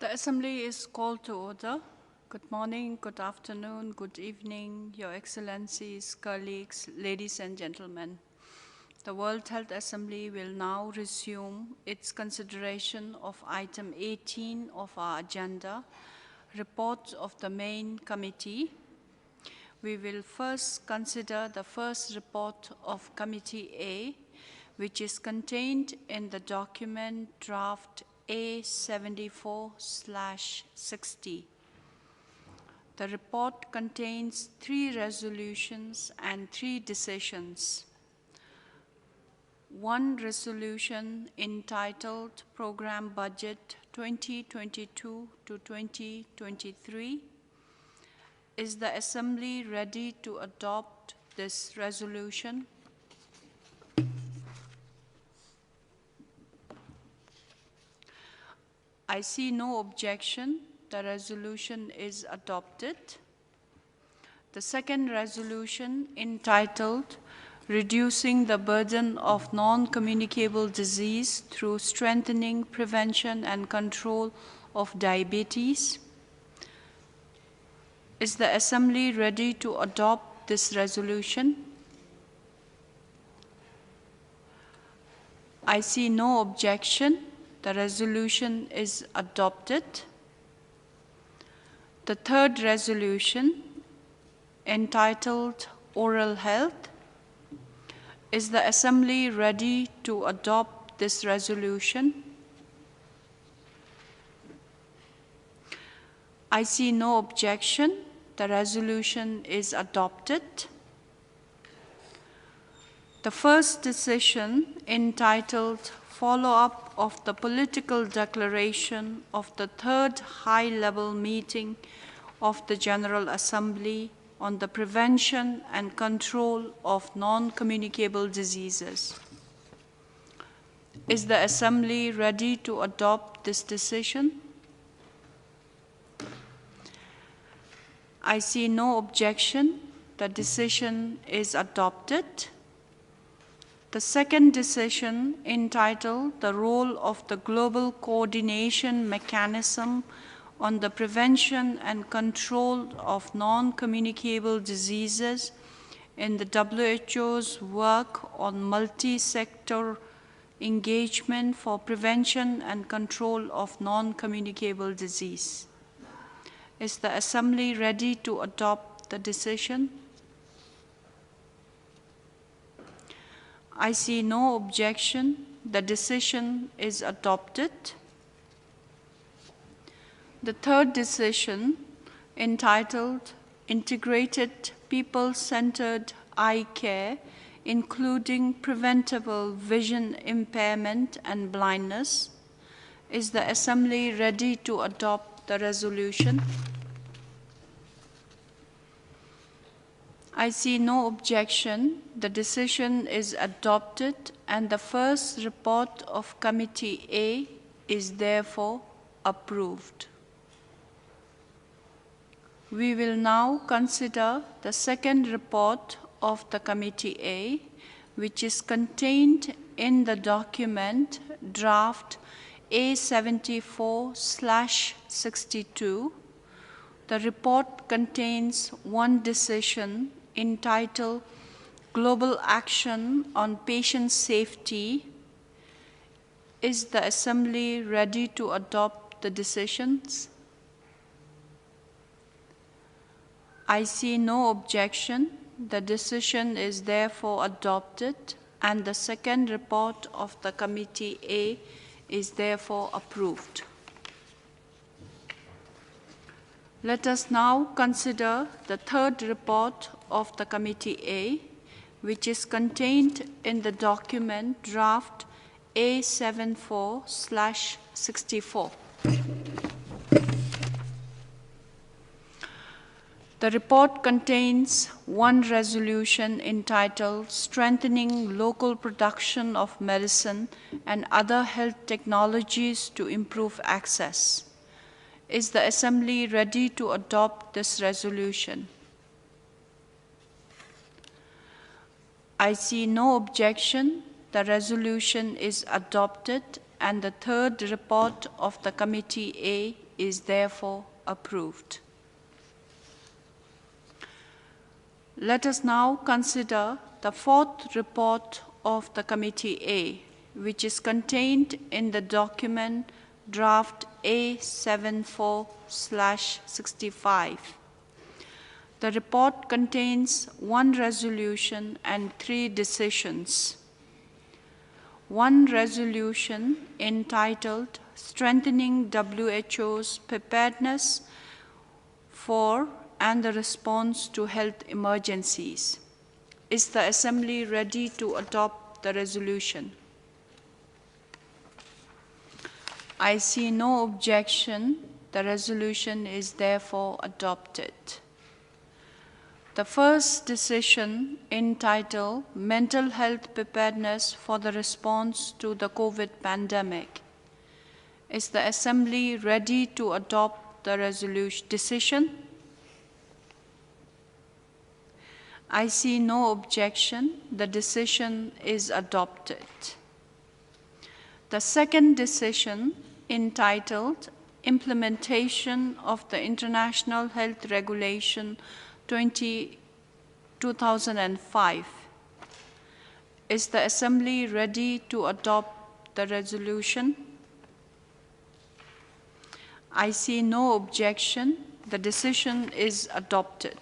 The Assembly is called to order. Good morning, good afternoon, good evening, Your Excellencies, colleagues, ladies and gentlemen. The World Health Assembly will now resume its consideration of item 18 of our agenda, report of the main committee. We will first consider the first report of Committee A, which is contained in the document draft A74/60. The report contains 3 resolutions and 3 decisions. One resolution entitled Program Budget 2022 to 2023. Is the Assembly ready to adopt this resolution? I see no objection. The resolution is adopted. The second resolution, entitled Reducing the Burden of Non-Communicable Disease Through Strengthening Prevention and Control of Diabetes. Is the Assembly ready to adopt this resolution? I see no objection. The resolution is adopted. The third resolution, entitled Oral Health. Is the Assembly ready to adopt this resolution? I see no objection. The resolution is adopted. The first decision, entitled Follow-up of the Political Declaration of the Third High-Level Meeting of the General Assembly on the Prevention and Control of Non-Communicable Diseases. Is the Assembly ready to adopt this decision? I see no objection. The decision is adopted. The second decision, entitled The Role of the Global Coordination Mechanism on the Prevention and Control of Non-Communicable Diseases in the WHO's work on multi-sector engagement for prevention and control of non-communicable disease. Is the Assembly ready to adopt the decision? I see no objection. The decision is adopted. The third decision, entitled Integrated People-Centered Eye Care, including preventable vision impairment and blindness. Is the Assembly ready to adopt the resolution? I see no objection. The decision is adopted, and the first report of Committee A is therefore approved. We will now consider the second report of the Committee A, which is contained in the document draft A74/62. The report contains one decision entitled Global Action on Patient Safety. Is the Assembly ready to adopt the decisions? I see no objection. The decision is therefore adopted, and the second report of the Committee A is therefore approved. Let us now consider the third report of the Committee A, which is contained in the document draft A74/64. The report contains one resolution entitled Strengthening Local Production of Medicine and Other Health Technologies to Improve Access. Is the Assembly ready to adopt this resolution? I see no objection. The resolution is adopted, and the third report of the Committee A is therefore approved. Let us now consider the fourth report of the Committee A, which is contained in the document draft A74/65. The report contains one resolution and 3 decisions. One resolution entitled Strengthening WHO's Preparedness for and the Response to Health Emergencies. Is the Assembly ready to adopt the resolution? I see no objection. The resolution is therefore adopted. The first decision, entitled Mental Health Preparedness for the Response to the COVID Pandemic. Is the Assembly ready to adopt the decision? I see no objection. The decision is adopted. The second decision, entitled Implementation of the International Health Regulation 2005. Is the Assembly ready to adopt the resolution? I see no objection. The decision is adopted.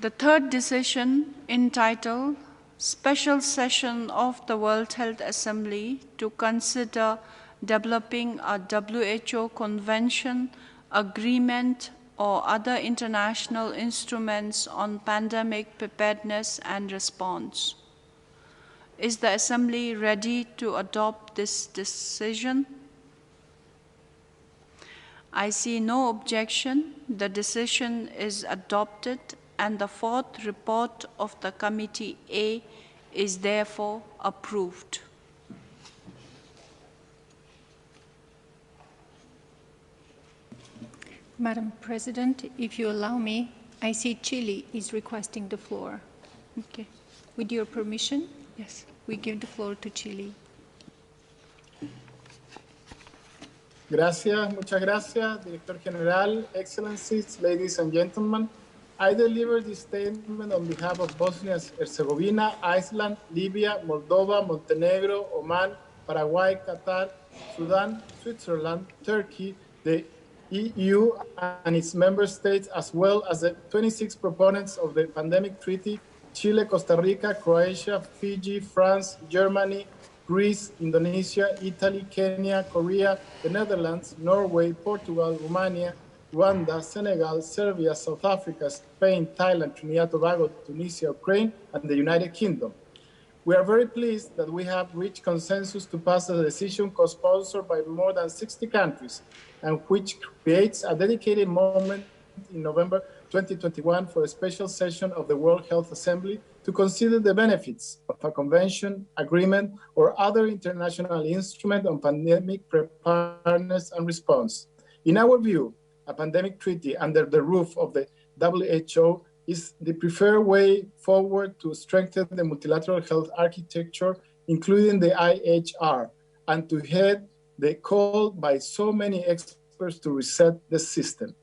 The third decision, entitled Special Session of the World Health Assembly to consider developing a WHO convention, agreement, or other international instruments on pandemic preparedness and response. Is the Assembly ready to adopt this decision? I see no objection. The decision is adopted, and the fourth report of the Committee A is therefore approved. Madam President, if you allow me, I see Chile is requesting the floor. Okay. With your permission, Yes. we give the floor to Chile. Gracias, muchas gracias, Director General, Excellencies, ladies and gentlemen. I deliver this statement on behalf of Bosnia-Herzegovina, Iceland, Libya, Moldova, Montenegro, Oman, Paraguay, Qatar, Sudan, Switzerland, Turkey, the EU and its member states, as well as the 26 proponents of the pandemic treaty, Chile, Costa Rica, Croatia, Fiji, France, Germany, Greece, Indonesia, Italy, Kenya, Korea, the Netherlands, Norway, Portugal, Romania, Rwanda, Senegal, Serbia, South Africa, Spain, Thailand, Trinidad, Tobago, Tunisia, Ukraine, and the United Kingdom. We are very pleased that we have reached consensus to pass a decision co-sponsored by more than 60 countries, and which creates a dedicated moment in November 2021 for a special session of the World Health Assembly to consider the benefits of a convention, agreement, or other international instrument on pandemic preparedness and response. In our view, a pandemic treaty under the roof of the WHO is the preferred way forward to strengthen the multilateral health architecture, including the IHR, and to heed the call by so many experts to reset the system.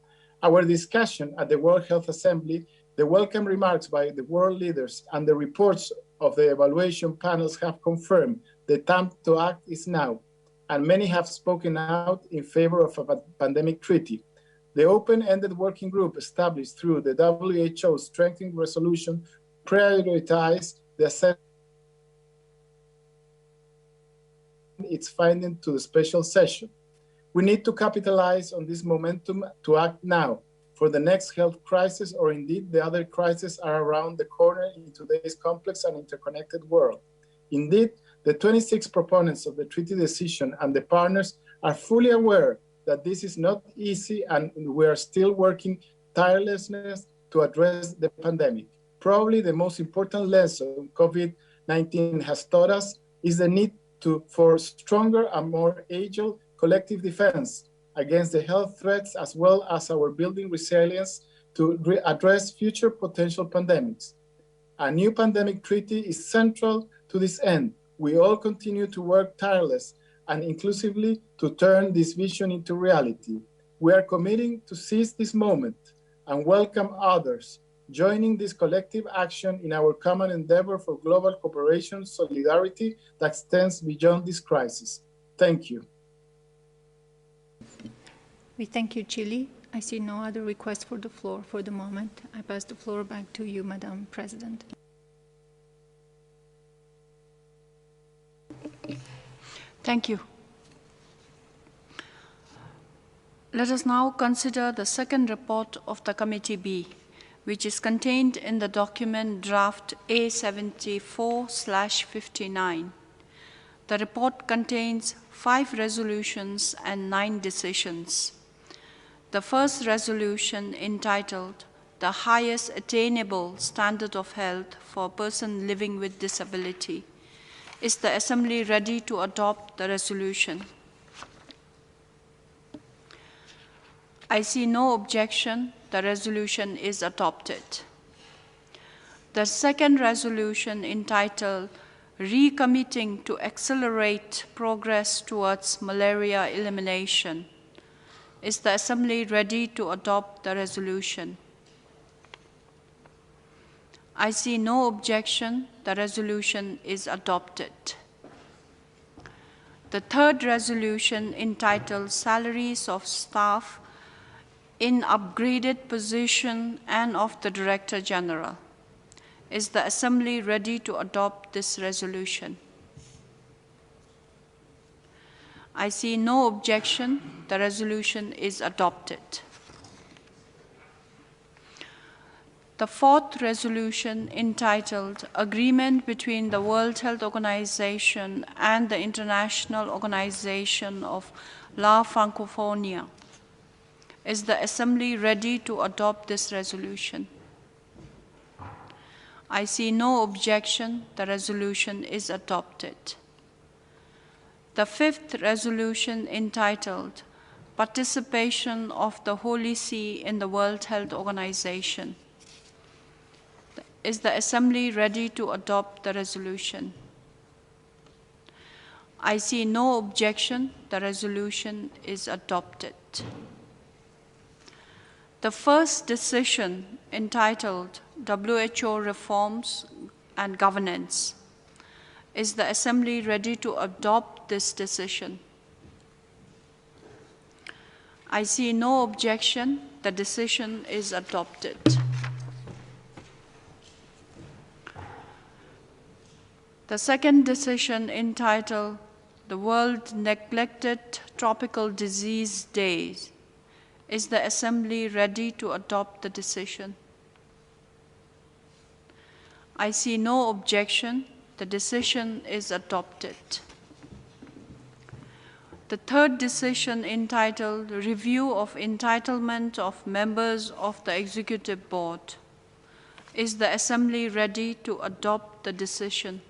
Our discussion at the World Health Assembly, the welcome remarks by the world leaders, and the reports of the evaluation panels have confirmed the time to act is now, and many have spoken out in favor of a pandemic treaty. The open-ended working group established through the WHO Strengthening Resolution prioritized the assessment its finding to the special session. We need to capitalize on this momentum to act now for the next health crisis, or indeed the other crises are around the corner in today's complex and interconnected world. Indeed, the 26 proponents of the treaty decision and the partners are fully aware that this is not easy, and we are still working tirelessly to address the pandemic. Probably the most important lesson COVID-19 has taught us is the need for stronger and more agile collective defense against the health threats, as well as our building resilience to address future potential pandemics. A new pandemic treaty is central to this end. We all continue to work tirelessly and inclusively to turn this vision into reality. We are committing to seize this moment and welcome others, joining this collective action in our common endeavor for global cooperation, solidarity that extends beyond this crisis. Thank you. We thank you, Chile. I see no other requests for the floor for the moment. I pass the floor back to you, Madam President. Thank you. Let us now consider the second report of the Committee B, which is contained in the document draft A74/59. The report contains 5 resolutions and 9 decisions. The first resolution, entitled "The Highest Attainable Standard of Health for a Person Living with Disability." Is the Assembly ready to adopt the resolution? I see no objection. The resolution is adopted. The second resolution, entitled "Recommitting to Accelerate Progress Towards Malaria Elimination." Is the Assembly ready to adopt the resolution? I see no objection. The resolution is adopted. The third resolution, entitled "Salaries of Staff in Upgraded Position and of the Director General." Is the Assembly ready to adopt this resolution? I see no objection. The resolution is adopted. The fourth resolution, entitled "Agreement between the World Health Organization and the International Organization of La Francophonie." Is the Assembly ready to adopt this resolution? I see no objection. The resolution is adopted. The fifth resolution, entitled "Participation of the Holy See in the World Health Organization." Is the Assembly ready to adopt the resolution? I see no objection. The resolution is adopted. The first decision, entitled "WHO Reforms and Governance." Is the Assembly ready to adopt this decision? I see no objection. The decision is adopted. The second decision, entitled "The World Neglected Tropical Disease Days." Is the Assembly ready to adopt the decision? I see no objection. The decision is adopted. The third decision, entitled "Review of Entitlement of Members of the Executive Board." Is the Assembly ready to adopt the decision?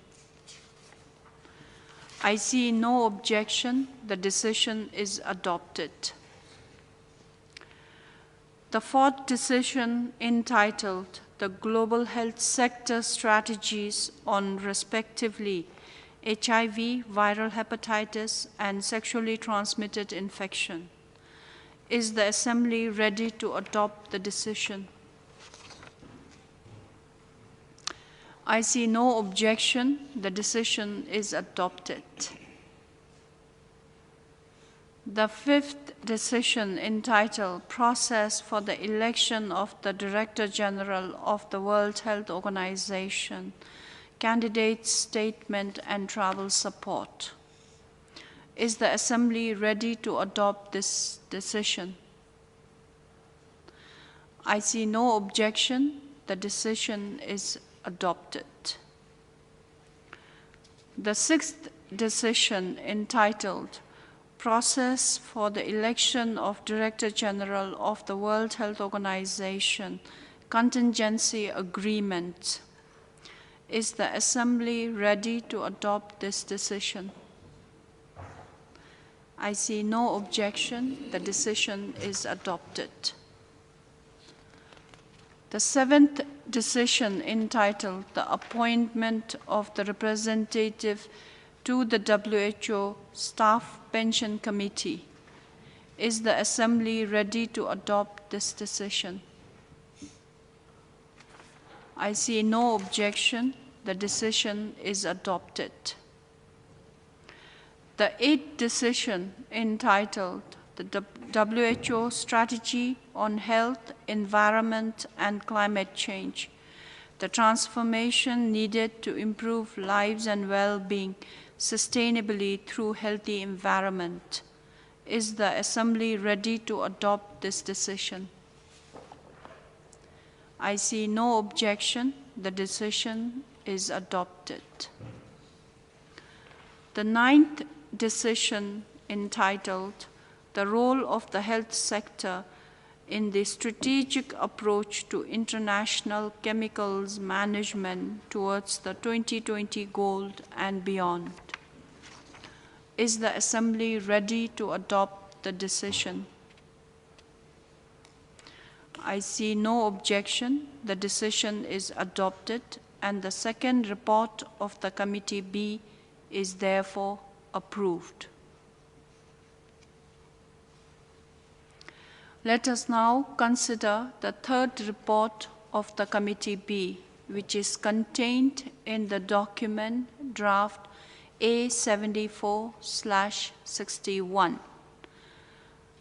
I see no objection. The decision is adopted. The fourth decision, entitled "The Global Health Sector Strategies on respectively HIV, viral hepatitis, and sexually transmitted infection." Is the Assembly ready to adopt the decision? I see no objection. The decision is adopted. The fifth decision, entitled "Process for the Election of the Director General of the World Health Organization, Candidate Statement and Travel Support." Is the Assembly ready to adopt this decision? I see no objection. The decision is adopted. The sixth decision, entitled "Process for the Election of Director General of the World Health Organization, Contingency Agreement." Is the Assembly ready to adopt this decision? I see no objection. The decision is adopted. The seventh decision, entitled "The Appointment of the Representative to the WHO Staff Pension Committee. Is the Assembly ready to adopt this decision? I see no objection. The decision is adopted. The eighth decision, entitled the WHO Strategy on Health, Environment, and Climate Change, the transformation needed to improve lives and well-being sustainably through healthy environment. Is the Assembly ready to adopt this decision? I see no objection. The decision is adopted. The ninth decision, entitled the role of the health sector in the strategic approach to international chemicals management towards the 2020 goal and beyond. Is the Assembly ready to adopt the decision? I see no objection. The decision is adopted, and the second report of the Committee B is therefore approved. Let us now consider the third report of the Committee B, which is contained in the document draft A74/61.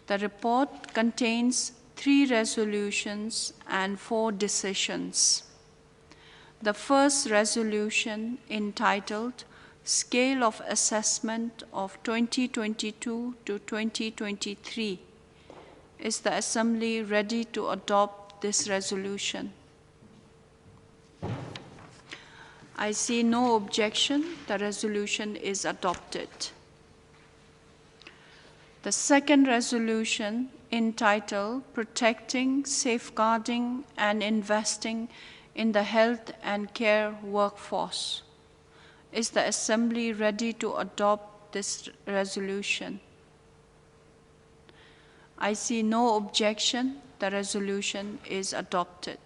The report contains 3 resolutions and 4 decisions. The first resolution, entitled Scale of Assessment of 2022 to 2023. Is the Assembly ready to adopt this resolution? I see no objection. The resolution is adopted. The second resolution, entitled Protecting, Safeguarding, and Investing in the Health and Care Workforce. Is the Assembly ready to adopt this resolution? I see no objection. The resolution is adopted.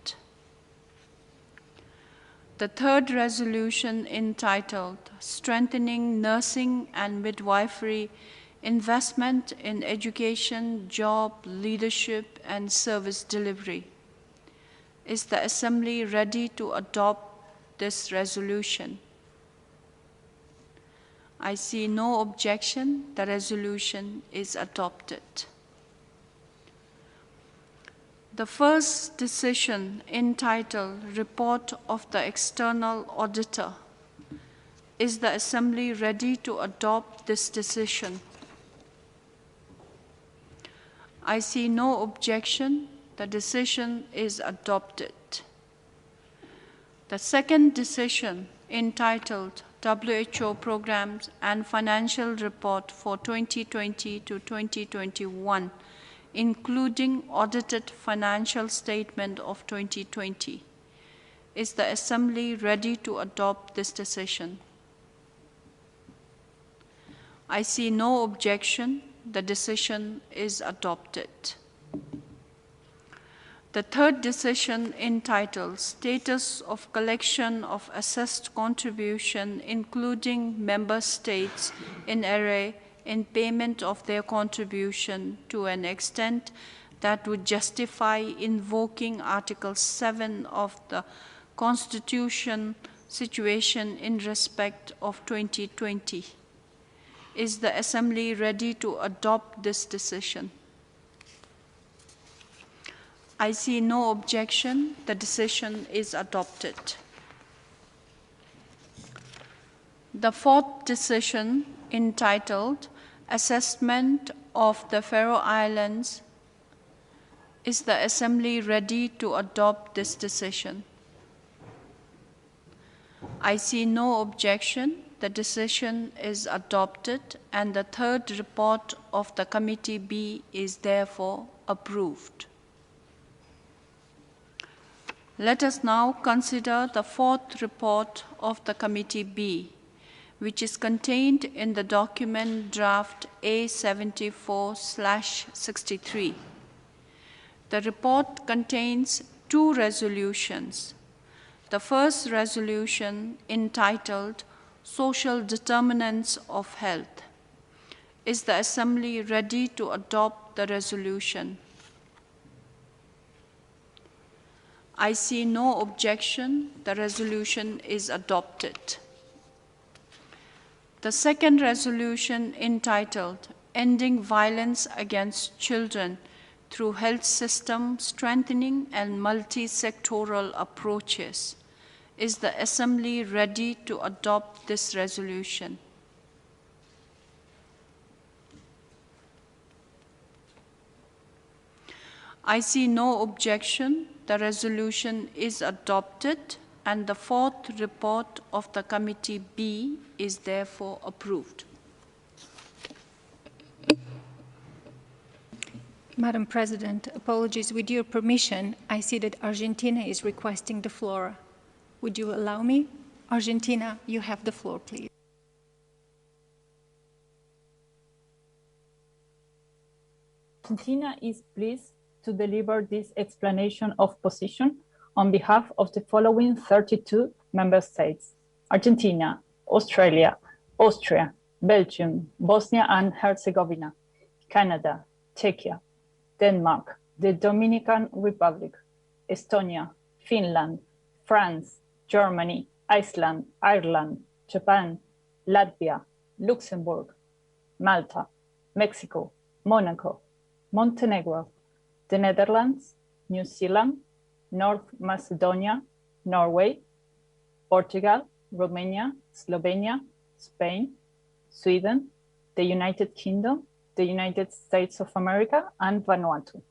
The third resolution, entitled Strengthening Nursing and Midwifery Investment in Education, Job, Leadership, and Service Delivery. Is the Assembly ready to adopt this resolution? I see no objection. The resolution is adopted. The first decision, entitled Report of the External Auditor. Is the Assembly ready to adopt this decision? I see no objection. The decision is adopted. The second decision, entitled WHO Programs and Financial Report for 2020 to 2021, including audited financial statement of 2020. Is the Assembly ready to adopt this decision? I see no objection. The decision is adopted. The third decision, entitled Status of Collection of Assessed Contribution, including Member States in array in payment of their contribution to an extent that would justify invoking Article 7 of the Constitution situation in respect of 2020. Is the Assembly ready to adopt this decision? I see no objection. The decision is adopted. The fourth decision, entitled Assessment of the Faroe Islands. Is the Assembly ready to adopt this decision? I see no objection. The decision is adopted, and the third report of the Committee B is therefore approved. Let us now consider the fourth report of the Committee B, which is contained in the document draft A74/63. The report contains 2 resolutions. The first resolution, entitled social determinants of health. Is the Assembly ready to adopt the resolution? I see no objection. The resolution is adopted. The second resolution, entitled Ending Violence Against Children Through Health System Strengthening and Multi-Sectoral Approaches. Is the Assembly ready to adopt this resolution? I see no objection. The resolution is adopted, and the fourth report of the Committee B is therefore approved. Madam President, apologies. With your permission, I see that Argentina is requesting the floor. Would you allow me? Argentina, you have the floor, please. Argentina is pleased to deliver this explanation of position on behalf of the following 32 member states: Argentina, Australia, Austria, Belgium, Bosnia and Herzegovina, Canada, Czechia, Denmark, the Dominican Republic, Estonia, Finland, France, Germany, Iceland, Ireland, Japan, Latvia, Luxembourg, Malta, Mexico, Monaco, Montenegro, the Netherlands, New Zealand, North Macedonia, Norway, Portugal, Romania, Slovenia, Spain, Sweden, the United Kingdom, the United States of America, and Vanuatu.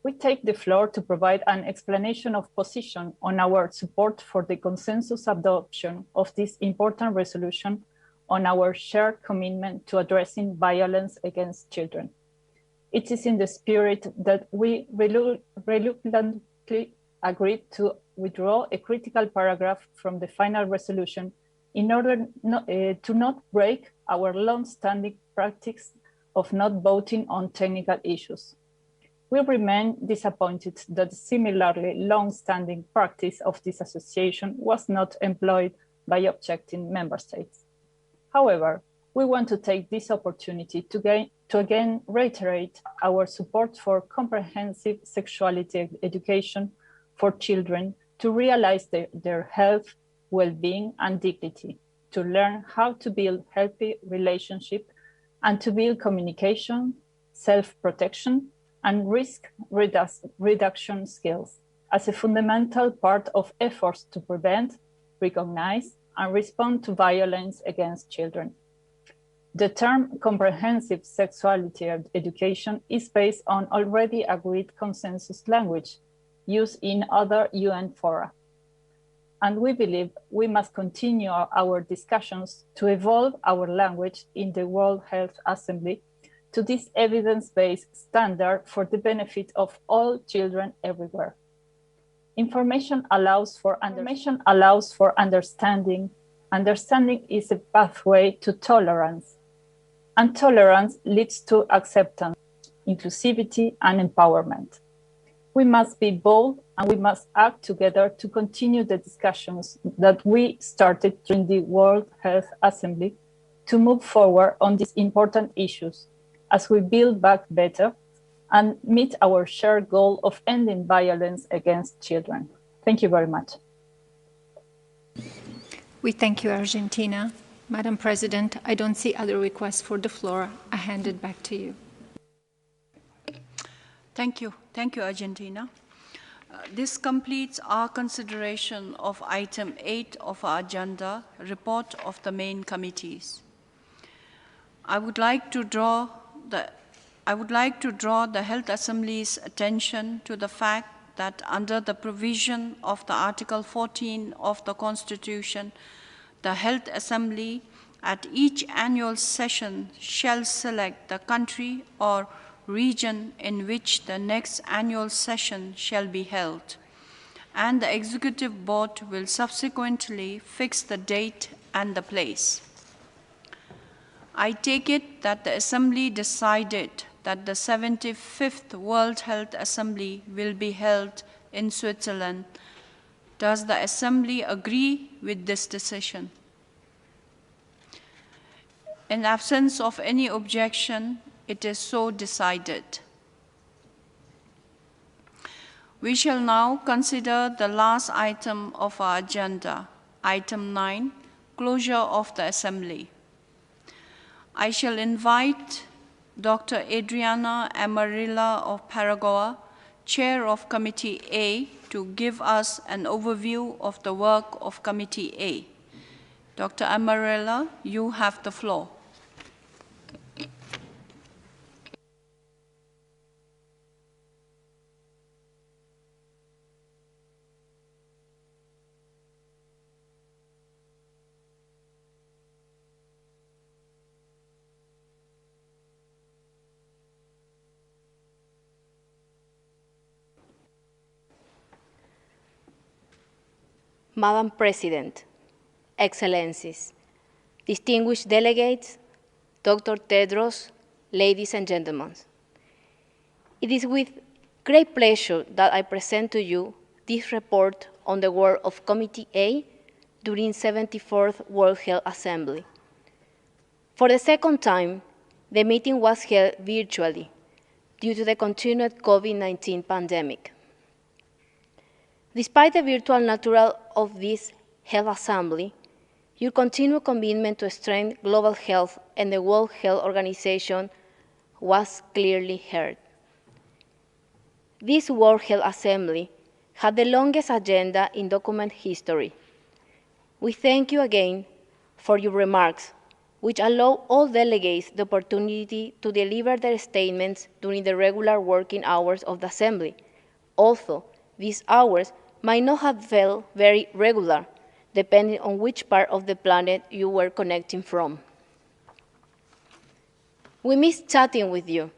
We take the floor to provide an explanation of position on our support for the consensus adoption of this important resolution on our shared commitment to addressing violence against children. It is in the spirit that we reluctantly agreed to withdraw a critical paragraph from the final resolution in order to not break our long-standing practice of not voting on technical issues. We remain disappointed that the similarly long-standing practice of this association was not employed by objecting member states. However, we want to take this opportunity to again reiterate our support for comprehensive sexuality education for children to realize their health, well-being, and dignity, to learn how to build healthy relationships, and to build communication, self-protection, and risk reduction skills as a fundamental part of efforts to prevent, recognize, and respond to violence against children. The term comprehensive sexuality education is based on already agreed consensus language used in other UN fora. And we believe we must continue our discussions to evolve our language in the World Health Assembly to this evidence-based standard for the benefit of all children everywhere. Information allows for understanding. Understanding is a pathway to tolerance, and tolerance leads to acceptance, inclusivity, and empowerment. We must be bold and we must act together to continue the discussions that we started during the World Health Assembly to move forward on these important issues as we build back better and meet our shared goal of ending violence against children. Thank you very much. We thank you, Argentina. Madam President, I don't see other requests for the floor. I hand it back to you. Thank you. Thank you, Argentina. This completes our consideration of item 8 of our agenda, report of the main committees. I would like to draw the Health Assembly's attention to the fact that under the provision of the Article 14 of the Constitution, the Health Assembly at each annual session shall select the country or region in which the next annual session shall be held, and the Executive Board will subsequently fix the date and the place. I take it that the Assembly decided that the 75th World Health Assembly will be held in Switzerland. Does the Assembly agree with this decision? In absence of any objection, it is so decided. We shall now consider the last item of our agenda, item 9, closure of the Assembly. I shall invite Dr. Adriana Amarilla of Paraguay, Chair of Committee A, to give us an overview of the work of Committee A. Dr. Amarilla, you have the floor. Madam President, Excellencies, distinguished delegates, Dr. Tedros, ladies and gentlemen. It is with great pleasure that I present to you this report on the work of Committee A during 74th World Health Assembly. For the second time, the meeting was held virtually due to the continued COVID-19 pandemic. Despite the virtual nature of this health assembly, your continued commitment to strengthen global health and the World Health Organization was clearly heard. This World Health Assembly had the longest agenda in document history. We thank you again for your remarks, which allow all delegates the opportunity to deliver their statements during the regular working hours of the Assembly. Also, these hours might not have felt very regular, depending on which part of the planet you were connecting from. We miss chatting with you,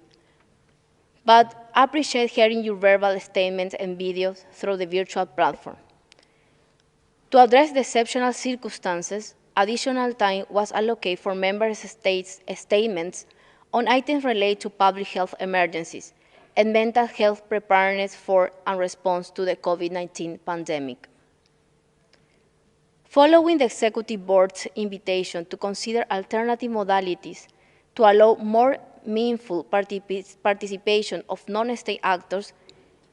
but appreciate hearing your verbal statements and videos through the virtual platform. To address the exceptional circumstances, additional time was allocated for member states' statements on items related to public health emergencies and mental health preparedness for and response to the COVID-19 pandemic. Following the Executive Board's invitation to consider alternative modalities to allow more meaningful participation of non-state actors,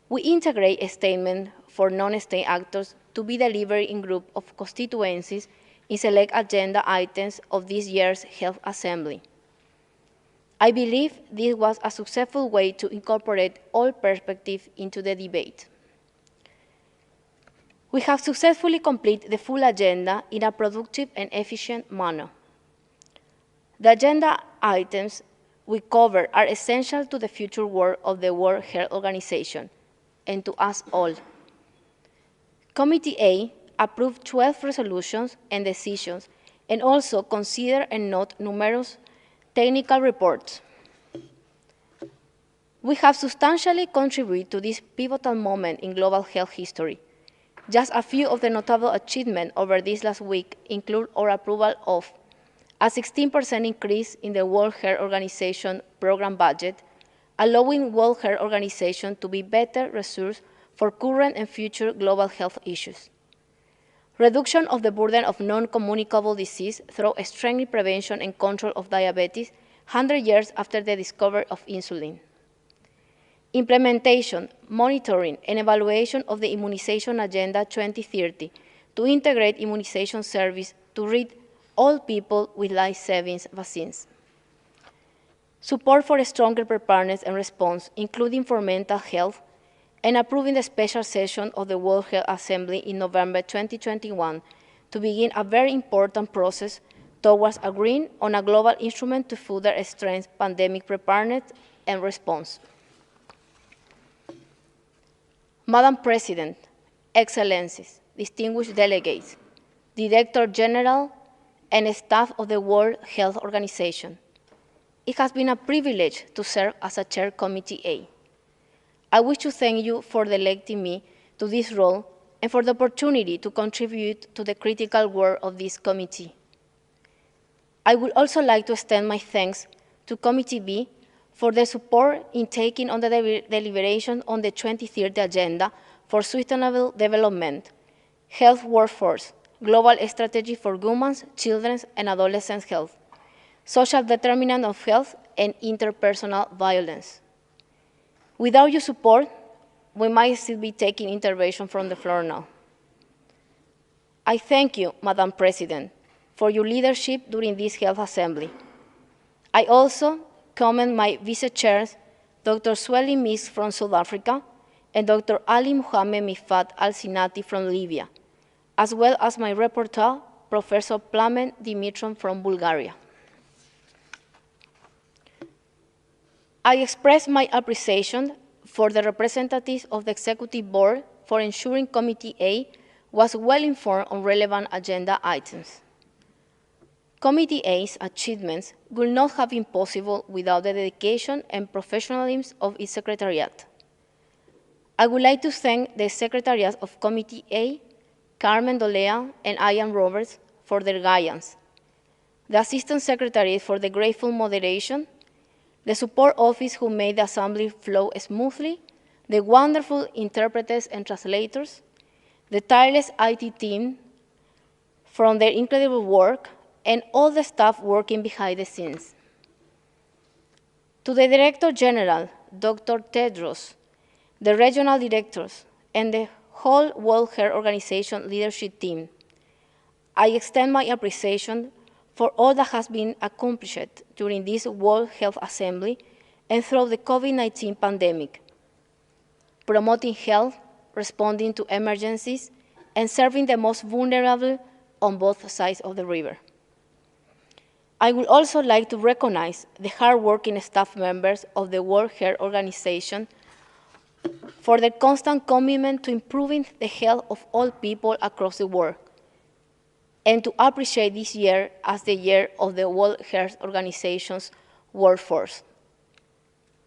we integrate a statement for non-state actors to be delivered in groups of constituencies in select agenda items of this year's Health Assembly. I believe this was a successful way to incorporate all perspectives into the debate. We have successfully completed the full agenda in a productive and efficient manner. The agenda items we cover are essential to the future work of the World Health Organization and to us all. Committee A approved 12 resolutions and decisions and also considered and noted numerous technical reports. We have substantially contributed to this pivotal moment in global health history. Just a few of the notable achievements over this last week include our approval of a 16% increase in the World Health Organization program budget, allowing World Health Organization to be better resourced for current and future global health issues. Reduction of the burden of non-communicable disease through strengthening prevention and control of diabetes 100 years after the discovery of insulin. Implementation, monitoring, and evaluation of the Immunization Agenda 2030 to integrate immunization service to reach all people with life-saving vaccines. Support for a stronger preparedness and response, including for mental health, and approving the special session of the World Health Assembly in November 2021 to begin a very important process towards agreeing on a global instrument to further strengthen pandemic preparedness and response. Madam President, Excellencies, distinguished delegates, Director General, and staff of the World Health Organization, it has been a privilege to serve as a Chair Committee A. I wish to thank you for electing me to this role and for the opportunity to contribute to the critical work of this committee. I would also like to extend my thanks to Committee B for their support in taking on the deliberation on the 2030 Agenda for Sustainable Development, Health Workforce, Global Strategy for Women's, Children's, and Adolescents' Health, social determinant of health, and interpersonal violence. Without your support, we might still be taking intervention from the floor now. I thank you, Madam President, for your leadership during this Health Assembly. I also commend my vice-chairs, Dr. Sweli Misk from South Africa and Dr. Ali Mohamed Mifat Al-Sinati from Libya, as well as my rapporteur, Professor Plamen Dimitron from Bulgaria. I express my appreciation for the representatives of the Executive Board for ensuring Committee A was well informed on relevant agenda items. Committee A's achievements would not have been possible without the dedication and professionalism of its Secretariat. I would like to thank the Secretariat of Committee A, Carmen Dolea and Ian Roberts, for their guidance, the Assistant Secretary for the grateful moderation, the support office who made the assembly flow smoothly, the wonderful interpreters and translators, the tireless IT team from their incredible work, and all the staff working behind the scenes. To the Director General, Dr. Tedros, the regional directors, and the whole World Health Organization leadership team, I extend my appreciation for all that has been accomplished during this World Health Assembly and through the COVID-19 pandemic, promoting health, responding to emergencies, and serving the most vulnerable on both sides of the river. I would also like to recognize the hardworking staff members of the World Health Organization for their constant commitment to improving the health of all people across the world, and to appreciate this year as the year of the World Health Organization's workforce.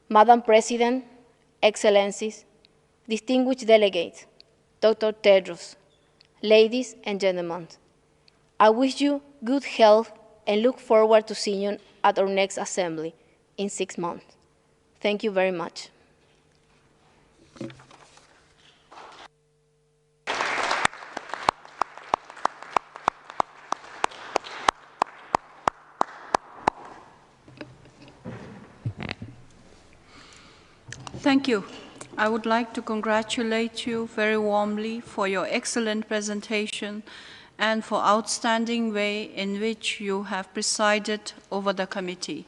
Madam President, Excellencies, distinguished delegates, Dr. Tedros, ladies and gentlemen, I wish you good health and look forward to seeing you at our next assembly in 6 months. Thank you very much. Thank you. I would like to congratulate you very warmly for your excellent presentation and for outstanding way in which you have presided over the committee.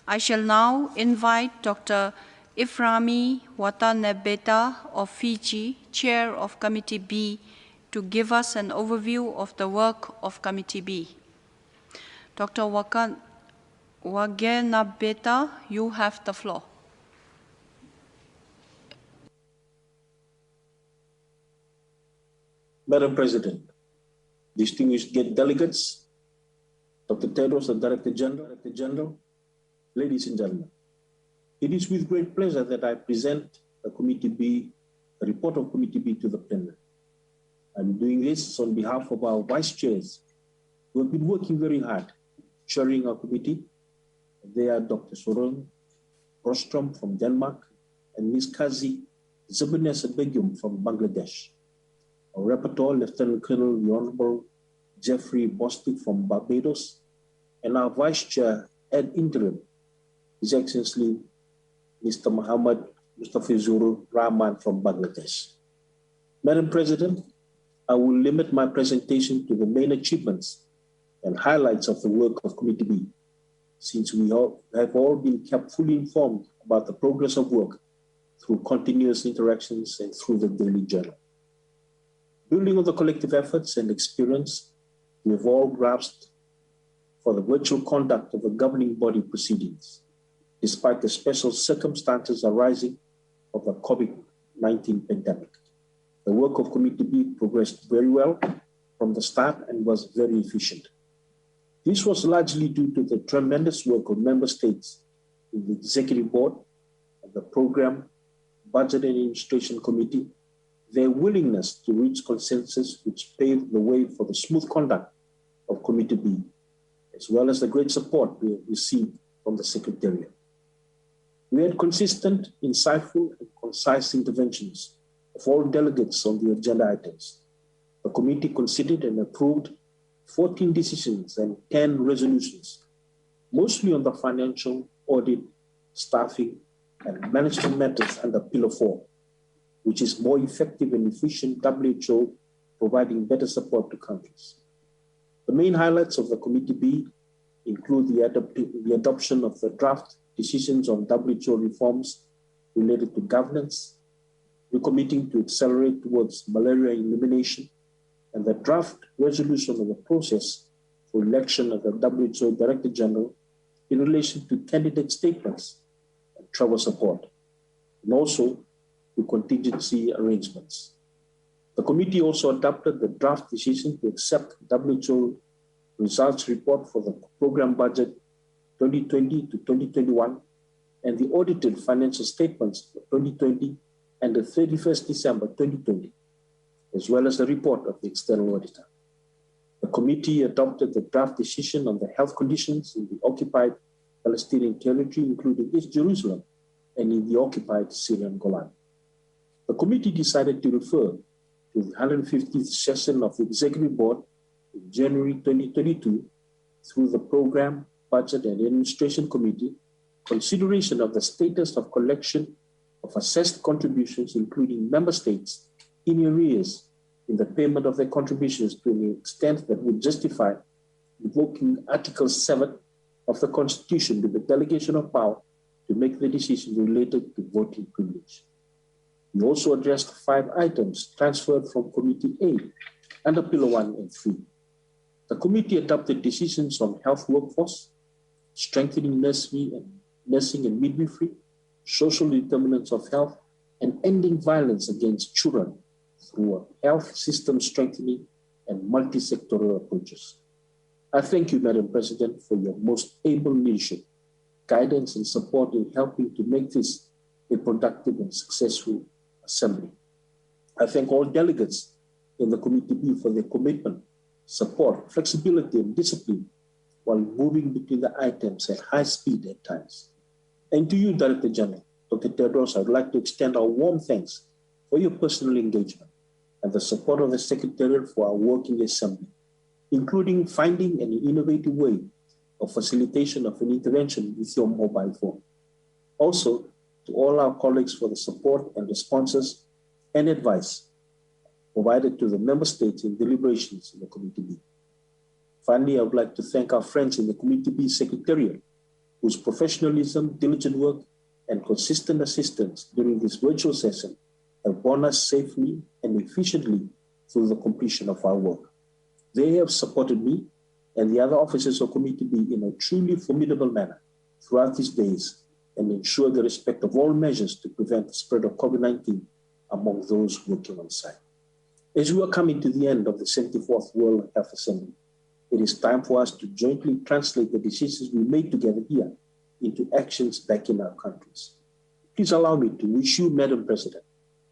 I shall now invite Dr. Iframi Watanebeta of Fiji, Chair of Committee B, to give us an overview of the work of Committee B. Dr. Wagenabeta, you have the floor. Madam President, distinguished delegates, Dr. Tedros, the Director General, ladies and gentlemen, it is with great pleasure that I present the report of Committee B to the plenary. I'm doing this on behalf of our vice chairs who have been working very hard chairing our committee. They are Dr. Soren Rostrom from Denmark and Ms. Kazi Zebinesa Begum from Bangladesh. Our rapporteur, Lieutenant Colonel the Honorable Jeffrey Bostic from Barbados, and our Vice Chair ad interim, His Excellency Mr. Muhammad Mustafizur Rahman from Bangladesh. Madam President, I will limit my presentation to the main achievements and highlights of the work of Committee B, since we have all been kept fully informed about the progress of work through continuous interactions and through the daily journal. Building on the collective efforts and experience we have all grasped for the virtual conduct of the governing body proceedings, despite the special circumstances arising of the COVID-19 pandemic. The work of Committee B progressed very well from the start and was very efficient. This was largely due to the tremendous work of member states in the Executive Board and the Program, Budget and Administration Committee, their willingness to reach consensus which paved the way for the smooth conduct of Committee B, as well as the great support we have received from the Secretariat. We had consistent, insightful, and concise interventions of all delegates on the agenda items. The committee considered and approved 14 decisions and 10 resolutions, mostly on the financial, audit, staffing, and management matters under Pillar 4, which is more effective and efficient WHO providing better support to countries. The main highlights of the Committee B include the adoption of the draft decisions on WHO reforms related to governance, recommitting to accelerate towards malaria elimination, and the draft resolution of the process for election of the WHO Director General in relation to candidate statements and travel support, and also the contingency arrangements. The committee also adopted the draft decision to accept WHO results report for the program budget 2020 to 2021 and the audited financial statements for 2020 and the 31st December 2020, as well as the report of the external auditor. The committee adopted the draft decision on the health conditions in the occupied Palestinian territory, including East Jerusalem and in the occupied Syrian Golan. The committee decided to refer to the 150th session of the Executive Board in January 2022 through the Program, Budget and Administration Committee, consideration of the status of collection of assessed contributions, including member states, in arrears in the payment of their contributions to the extent that would justify invoking Article 7 of the Constitution with the delegation of power to make the decision related to voting privilege. We also addressed 5 items transferred from Committee A under Pillar 1 and 3. The committee adopted decisions on health workforce, strengthening nursing and midwifery, social determinants of health, and ending violence against children through a health system strengthening and multi-sectoral approaches. I thank you, Madam President, for your most able leadership, guidance, and support in helping to make this a productive and successful assembly. I thank all delegates in the Committee B for their commitment, support, flexibility, and discipline while moving between the items at high speed at times. And to you, Director General, Dr. Tedros, I would like to extend our warm thanks for your personal engagement and the support of the Secretariat for our work in the Assembly, including finding an innovative way of facilitation of an intervention with your mobile phone. Also, to all our colleagues for the support and responses and advice provided to the member states in deliberations in the Committee B. Finally, I would like to thank our friends in the Committee B Secretariat, whose professionalism, diligent work, and consistent assistance during this virtual session have borne us safely and efficiently through the completion of our work. They have supported me and the other officers of Committee B in a truly formidable manner throughout these days and ensure the respect of all measures to prevent the spread of COVID-19 among those working on site. As we are coming to the end of the 74th World Health Assembly, it is time for us to jointly translate the decisions we made together here into actions back in our countries. Please allow me to wish you, Madam President,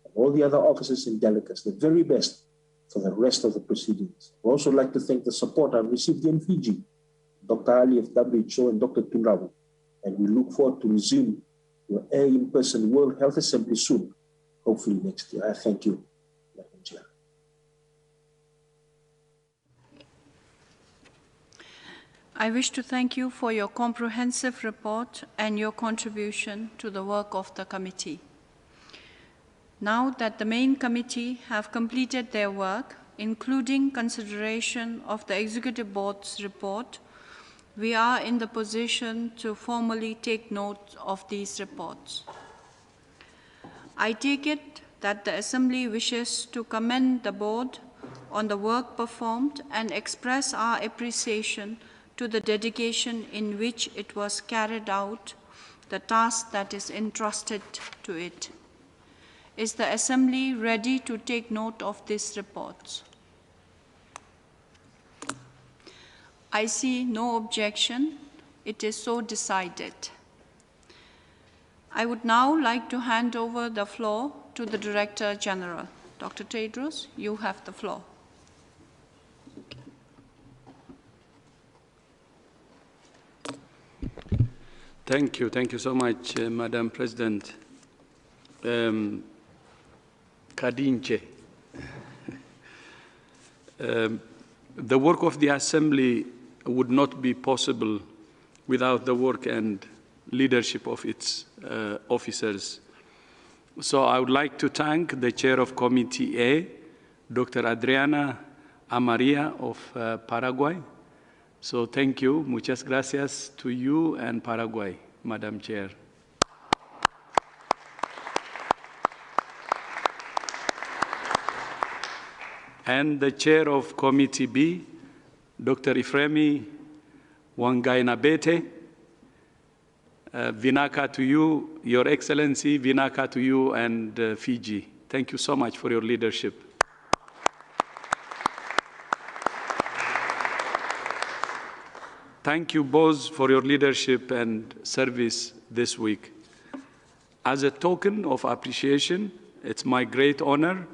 and all the other officers and delegates the very best for the rest of the proceedings. I would also like to thank the support I've received in Fiji, Dr. Ali of WHO and Dr. Tunrabu, and we look forward to resume your in-person World Health Assembly soon, hopefully next year. I thank you, Madam Chair. I wish to thank you for your comprehensive report and your contribution to the work of the committee. Now that the main committee have completed their work, including consideration of the Executive Board's report, we are in the position to formally take note of these reports. I take it that the Assembly wishes to commend the Board on the work performed and express our appreciation to the dedication in which it was carried out, the task that is entrusted to it. Is the Assembly ready to take note of these reports? I see no objection. It is so decided. I would now like to hand over the floor to the Director General. Dr. Tedros, you have the floor. Thank you so much, Madam President. Kadinche. The work of the Assembly would not be possible without the work and leadership of its officers. So I would like to thank the chair of Committee A, Dr. Adriana Amaria of Paraguay. So thank you, muchas gracias to you and Paraguay, Madam Chair. And the chair of Committee B, Dr. Ifremi Wangainabete. Vinaka to you, Your Excellency, Vinaka to you and Fiji. Thank you so much for your leadership. Thank you both for your leadership and service this week. As a token of appreciation, it's my great honor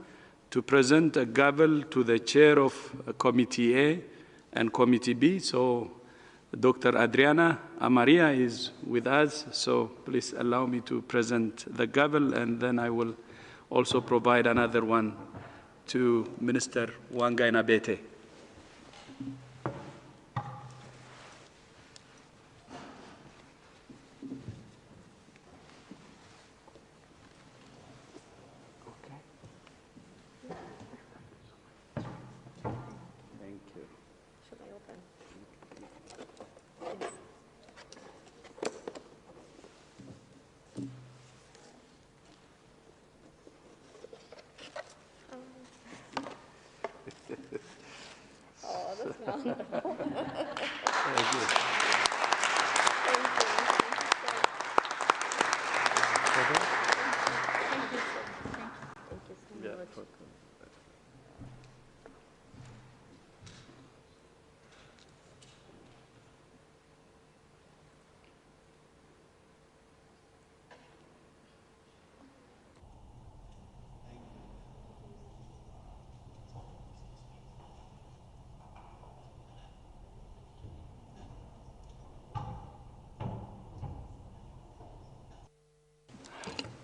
to present a gavel to the chair of Committee A and Committee B. So Dr. Adriana Amaria is with us, so please allow me to present the gavel, and then I will also provide another one to Minister Wangainabete.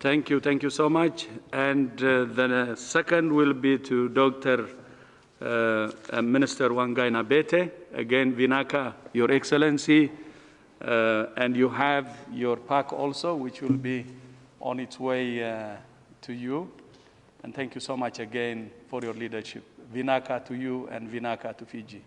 Thank you so much. And the second will be to Dr. Minister Wangainabete. Again, Vinaka, Your Excellency, and you have your pack also, which will be on its way to you. And thank you so much again for your leadership. Vinaka to you and Vinaka to Fiji.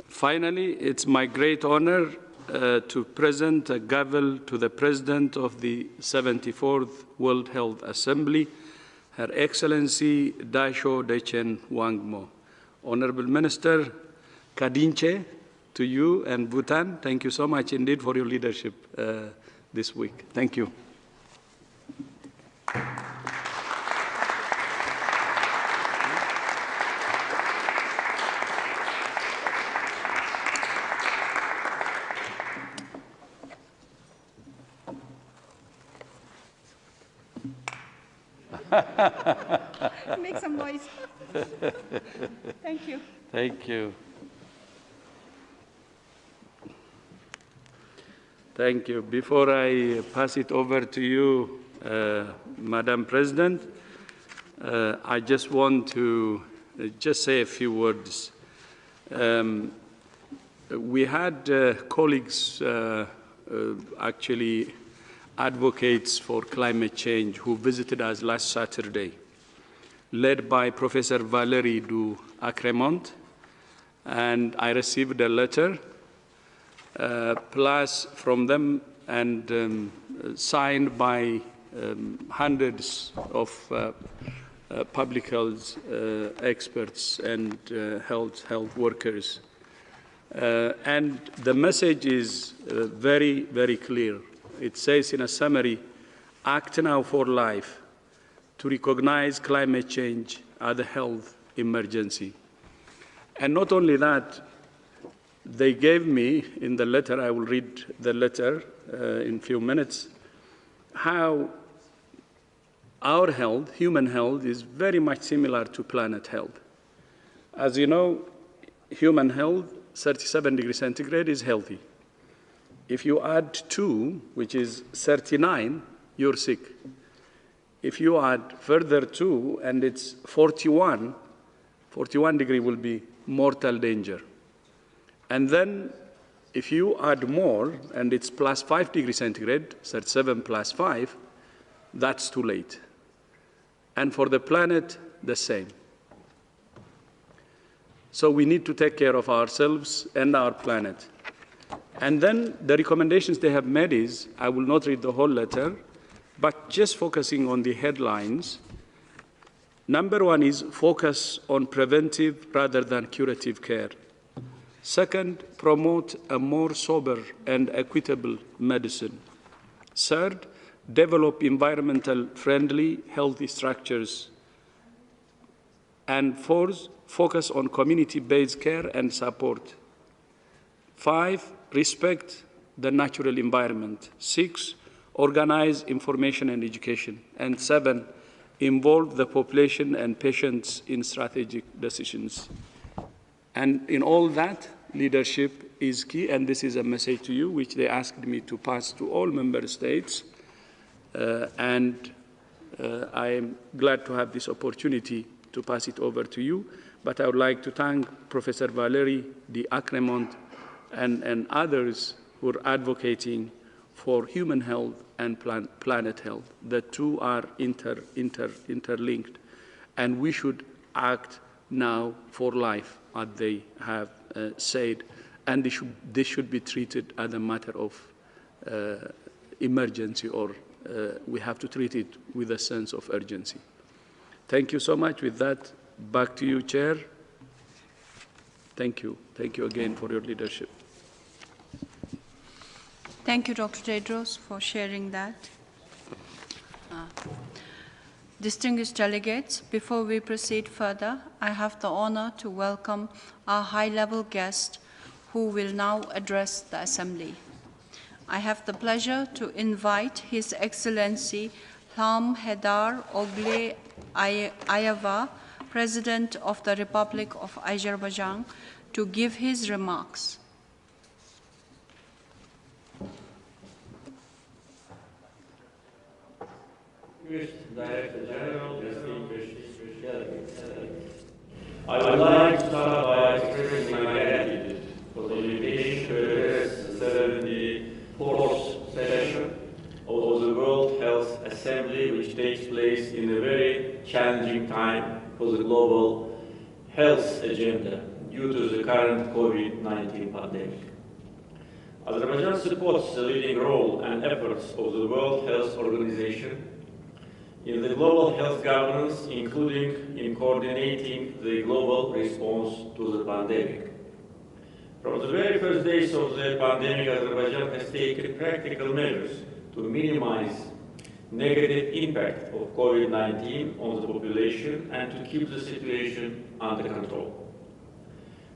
Finally, it's my great honor to present a gavel to the President of the 74th World Health Assembly, Her Excellency Dasho Dechen Wangmo. Honorable Minister Kadinche, to you and Bhutan, thank you so much indeed for your leadership this week. Thank you. Make some noise. Thank you. Thank you. Thank you. Before I pass it over to you, Madam President, I just want to just say a few words. We had colleagues, actually advocates for climate change, who visited us last Saturday, led by Professor Valérie du Acremont, and I received a letter plus from them and signed by hundreds of public health experts and health workers. And the message is very, very clear. It says in a summary, act now for life to recognize climate change as a health emergency. And not only that, they gave me in the letter, I will read the letter in a few minutes, how our health, human health, is very much similar to planet health. As you know, human health, 37 degrees centigrade is healthy. If you add 2, which is 39, you're sick. If you add further 2 and it's 41 degree will be mortal danger. And then if you add more and it's plus 5 degrees centigrade, 37 plus 5, that's too late. And for the planet, the same. So we need to take care of ourselves and our planet. And then the recommendations they have made is, I will not read the whole letter, but just focusing on the headlines. Number 1 is focus on preventive rather than curative care. Second, promote a more sober and equitable medicine. Third, develop environmental friendly, healthy structures. And fourth, focus on community-based care and support. 5, respect the natural environment. 6, organize information and education. And 7, involve the population and patients in strategic decisions. And in all that, leadership is key, and this is a message to you, which they asked me to pass to all member states. I am glad to have this opportunity to pass it over to you. But I would like to thank Professor Valéry d'Acremont and others who are advocating for human health and planet health. The two are interlinked, and we should act now for life, as they have said, and this should be treated as a matter of emergency, or we have to treat it with a sense of urgency. Thank you so much. With that, back to you, Chair. Thank you. Thank you again for your leadership. Thank you, Dr. Tedros, for sharing that. Distinguished delegates, before we proceed further, I have the honor to welcome our high-level guest who will now address the Assembly. I have the pleasure to invite His Excellency Ham Hedar Ogle Ayava, President of the Republic of Azerbaijan, to give his remarks. Director General, distinguished delegates. I would like to start by expressing my gratitude for the invitation to address the 74th session of the World Health Assembly, which takes place in a very challenging time for the global health agenda due to the current COVID-19 pandemic. Azerbaijan supports the leading role and efforts of the World Health Organization in the global health governance, including in coordinating the global response to the pandemic. From the very first days of the pandemic, Azerbaijan has taken practical measures to minimize negative impact of COVID-19 on the population and to keep the situation under control.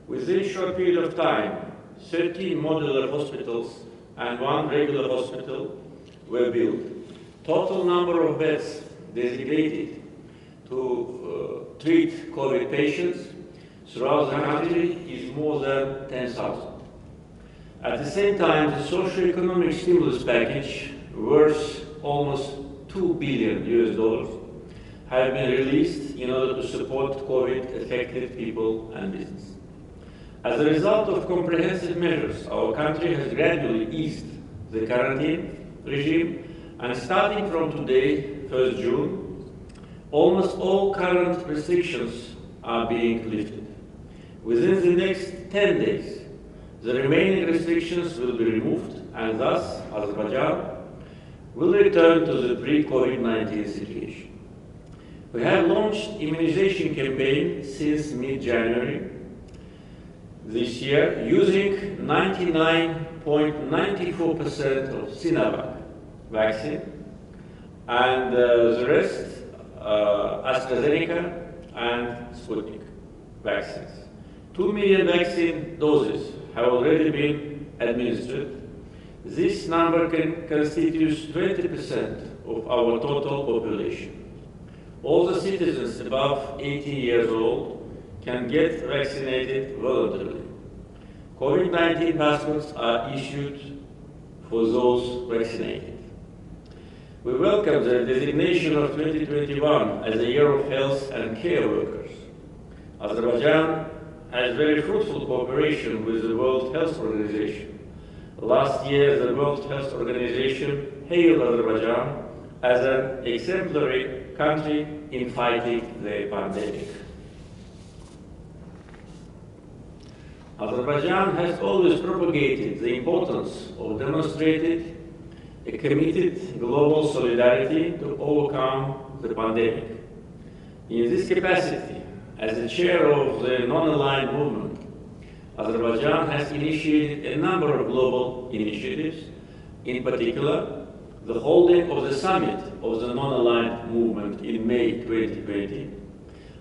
Within a short period of time, 13 modular hospitals and 1 regular hospital were built. Total number of beds designated to treat COVID patients throughout the country is more than 10,000. At the same time, the socio-economic stimulus package worth almost $2 billion have been released in order to support COVID-affected people and business. As a result of comprehensive measures, our country has gradually eased the quarantine regime, and starting from today, 1st June, almost all current restrictions are being lifted. Within the next 10 days, the remaining restrictions will be removed, and thus Azerbaijan will return to the pre-COVID-19 situation. We have launched immunization campaign since mid-January this year, using 99.94% of Sinovac vaccine, and the rest AstraZeneca and Sputnik vaccines. 2 million vaccine doses have already been administered. This number constitutes 20% of our total population. all the citizens above 18 years old can get vaccinated voluntarily. COVID-19 passports are issued for those vaccinated. We welcome the designation of 2021 as a year of health and care workers. Azerbaijan has very fruitful cooperation with the World Health Organization. Last year, the World Health Organization hailed Azerbaijan as an exemplary country in fighting the pandemic. Azerbaijan has always propagated the importance of demonstrating a committed global solidarity to overcome the pandemic. In this capacity, as the chair of the non-aligned movement, Azerbaijan has initiated a number of global initiatives, in particular, the holding of the summit of the non-aligned movement in May 2020,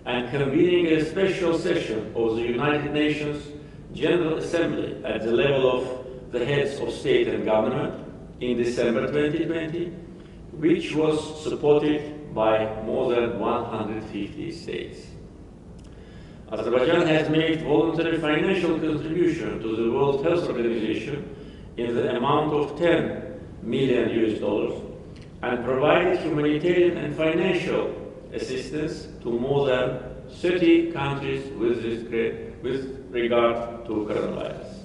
and convening a special session of the United Nations General Assembly at the level of the heads of state and government in December 2020, which was supported by more than 150 states. Azerbaijan has made voluntary financial contribution to the World Health Organization in the amount of $10 million and provided humanitarian and financial assistance to more than 30 countries with regard to coronavirus.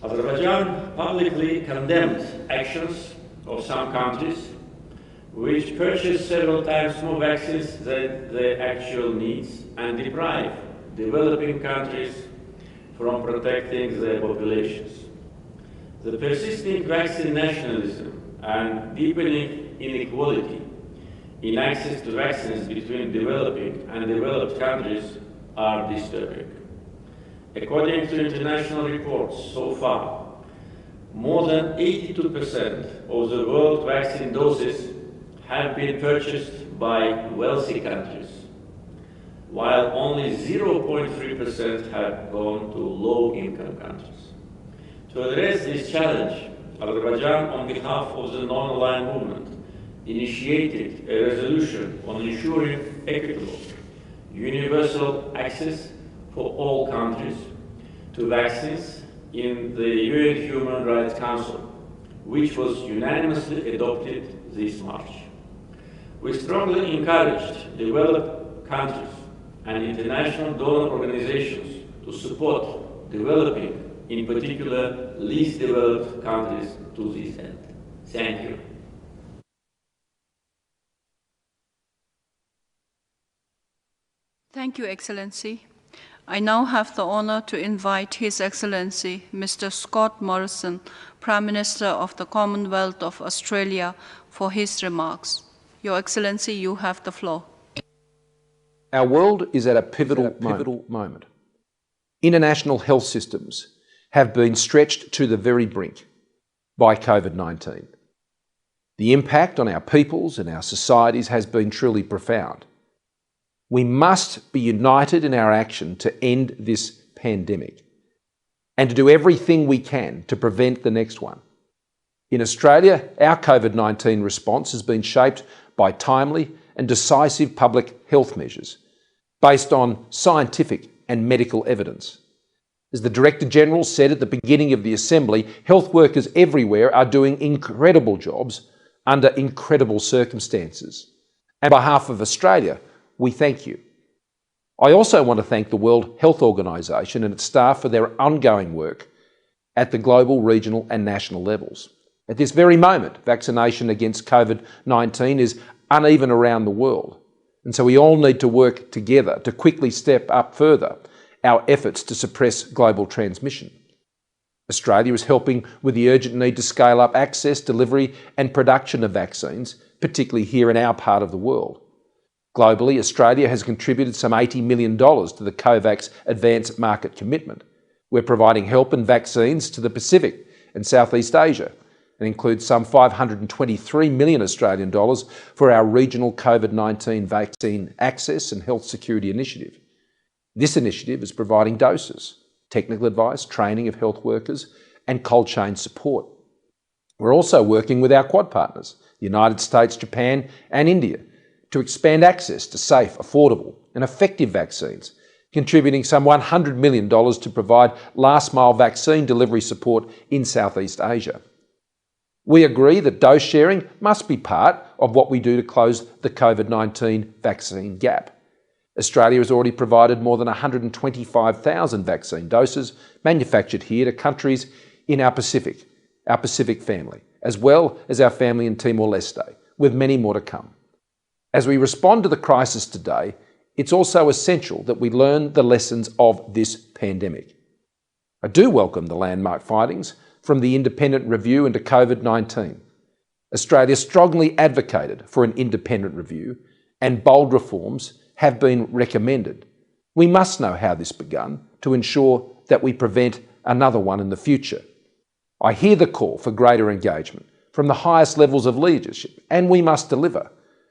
Azerbaijan publicly condemned actions of some countries which purchase several times more vaccines than their actual needs and deprive developing countries from protecting their populations. The persisting vaccine nationalism and deepening inequality in access to vaccines between developing and developed countries are disturbing. According to international reports, so far, more than 82% of the world vaccine doses have been purchased by wealthy countries, while only 0.3% have gone to low-income countries. To address this challenge, Azerbaijan, on behalf of the non-aligned movement, initiated a resolution on ensuring equitable, universal access for all countries to vaccines in the UN Human Rights Council, which was unanimously adopted this March. We strongly encouraged developed countries and international donor organizations to support developing, in particular, least developed countries to this end. Thank you. Thank you, Excellency. I now have the honor to invite His Excellency, Mr. Scott Morrison, Prime Minister of the Commonwealth of Australia, for his remarks. Your Excellency, you have the floor. Our world is at a pivotal moment. International health systems have been stretched to the very brink by COVID-19. The impact on our peoples and our societies has been truly profound. We must be united in our action to end this pandemic and to do everything we can to prevent the next one. In Australia, our COVID-19 response has been shaped by timely and decisive public health measures based on scientific and medical evidence. As the Director-General said at the beginning of the Assembly, health workers everywhere are doing incredible jobs under incredible circumstances. And on behalf of Australia, we thank you. I also want to thank the World Health Organization and its staff for their ongoing work at the global, regional and national levels. At this very moment, vaccination against COVID-19 is uneven around the world, and so we all need to work together to quickly step up further our efforts to suppress global transmission. Australia is helping with the urgent need to scale up access, delivery and production of vaccines, particularly here in our part of the world. Globally, Australia has contributed some $80 million to the COVAX Advanced Market Commitment. We're providing help and vaccines to the Pacific and Southeast Asia, and includes some $523 million Australian dollars for our regional COVID-19 vaccine access and health security initiative. This initiative is providing doses, technical advice, training of health workers, and cold chain support. We're also working with our Quad partners, the United States, Japan, and India, to expand access to safe, affordable and effective vaccines, contributing some $100 million to provide last-mile vaccine delivery support in Southeast Asia. We agree that dose sharing must be part of what we do to close the COVID-19 vaccine gap. Australia has already provided more than 125,000 vaccine doses manufactured here to countries in our Pacific family, as well as our family in Timor-Leste, with many more to come. As we respond to the crisis today, it's also essential that we learn the lessons of this pandemic. I do welcome the landmark findings from the independent review into COVID-19. Australia strongly advocated for an independent review, and bold reforms have been recommended. We must know how this began to ensure that we prevent another one in the future. I hear the call for greater engagement from the highest levels of leadership, and we must deliver.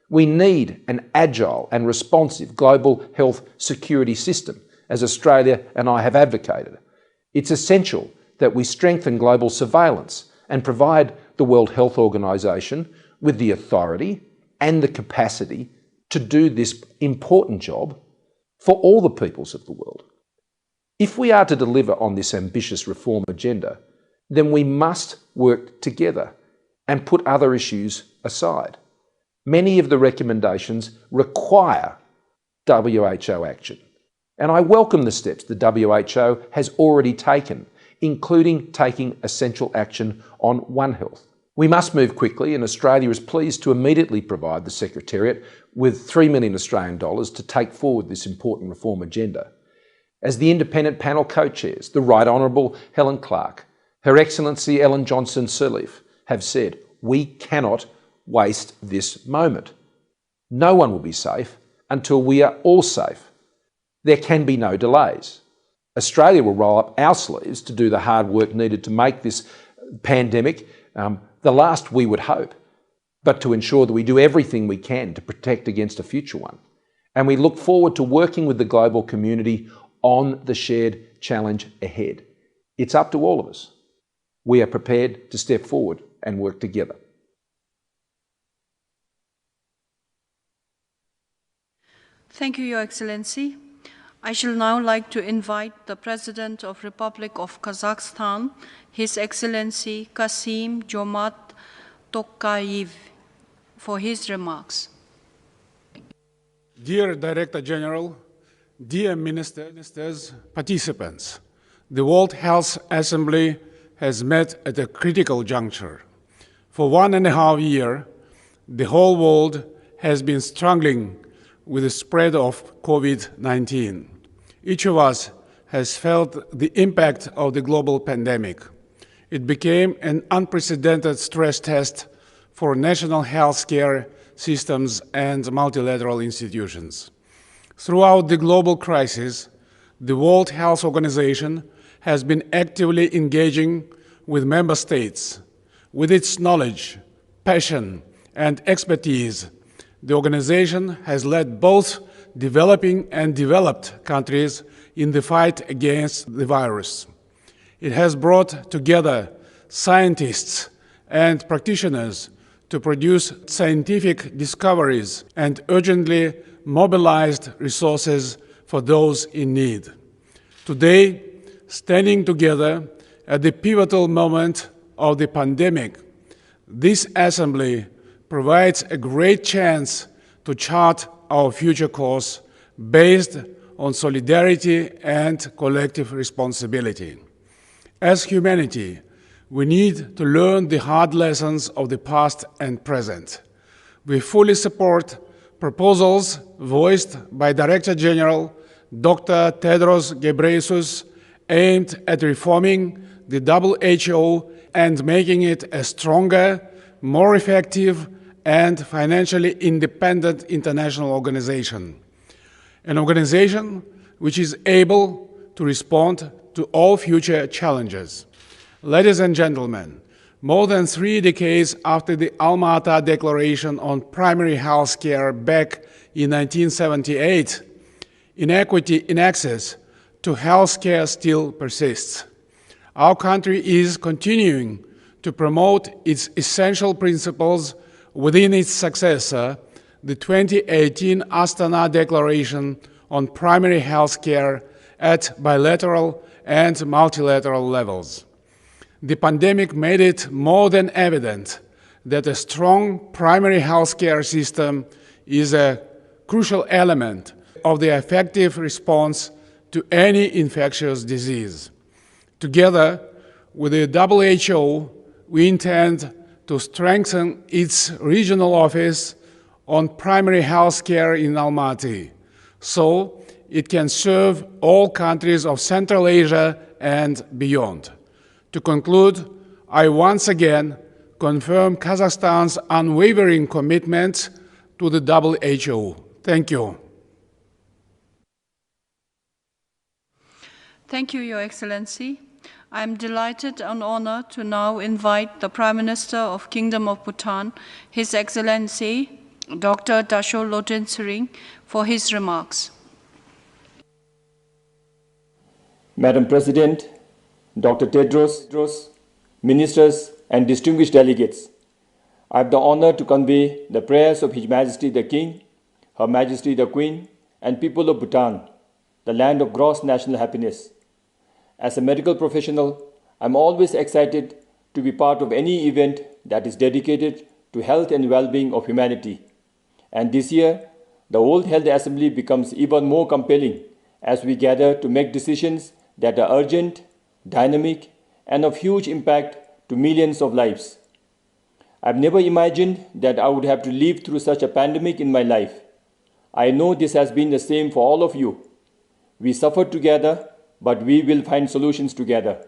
We need an agile and responsive global health security system, as Australia and I have advocated. It's essential that we strengthen global surveillance and provide the World Health Organization with the authority and the capacity to do this important job for all the peoples of the world. If we are to deliver on this ambitious reform agenda, then we must work together and put other issues aside. Many of the recommendations require WHO action, and I welcome the steps the WHO has already taken, including taking essential action on One Health. We must move quickly, and Australia is pleased to immediately provide the Secretariat with $3 million Australian to take forward this important reform agenda. As the independent panel co-chairs, the Right Honourable Helen Clark, Her Excellency Ellen Johnson Sirleaf have said, we cannot waste this moment. No one will be safe until we are all safe. There can be no delays. Australia will roll up our sleeves to do the hard work needed to make this pandemic the last we would hope, but to ensure that we do everything we can to protect against a future one. And we look forward to working with the global community on the shared challenge ahead. It's up to all of us. We are prepared to step forward and work together. Thank you, Your Excellency. I shall now like to invite the President of Republic of Kazakhstan, His Excellency Kassym-Jomart Tokayev, for his remarks. Dear Director General, dear ministers, participants, the World Health Assembly has met at a critical juncture. For 1.5 years, the whole world has been struggling with the spread of COVID-19. Each of us has felt the impact of the global pandemic. It became an unprecedented stress test for national healthcare systems and multilateral institutions. Throughout the global crisis, the World Health Organization has been actively engaging with member states. With its knowledge, passion, and expertise, the organization has led both developing and developed countries in the fight against the virus. It has brought together scientists and practitioners to produce scientific discoveries and urgently mobilized resources for those in need. Today, standing together at the pivotal moment of the pandemic, this Assembly provides a great chance to chart our future course based on solidarity and collective responsibility. As humanity, we need to learn the hard lessons of the past and present. We fully support proposals voiced by Director General Dr. Tedros Ghebreyesus aimed at reforming the WHO and making it a stronger, more effective, and financially independent international organization. An organization which is able to respond to all future challenges. Ladies and gentlemen, more than 3 decades after the Alma-Ata Declaration on Primary Health Care back in 1978, inequity in access to health care still persists. Our country is continuing to promote its essential principles within its successor, the 2018 Astana Declaration on Primary Health Care at bilateral and multilateral levels. The pandemic made it more than evident that a strong primary health care system is a crucial element of the effective response to any infectious disease. Together with the WHO, we intend to strengthen its regional office on primary health care in Almaty, so it can serve all countries of Central Asia and beyond. To conclude, I once again confirm Kazakhstan's unwavering commitment to the WHO. Thank you. Thank you, Your Excellency. I am delighted and honored to now invite the Prime Minister of Kingdom of Bhutan, His Excellency Dr. Dasho Lodin Tsering, for his remarks. Madam President, Dr. Tedros, ministers, and distinguished delegates, I have the honor to convey the prayers of His Majesty the King, Her Majesty the Queen, and people of Bhutan, the land of gross national happiness. As a medical professional, I am always excited to be part of any event that is dedicated to health and well-being of humanity. And this year, the World Health Assembly becomes even more compelling as we gather to make decisions that are urgent, dynamic, and of huge impact to millions of lives. I've never imagined that I would have to live through such a pandemic in my life. I know this has been the same for all of you. We suffered together, but we will find solutions together.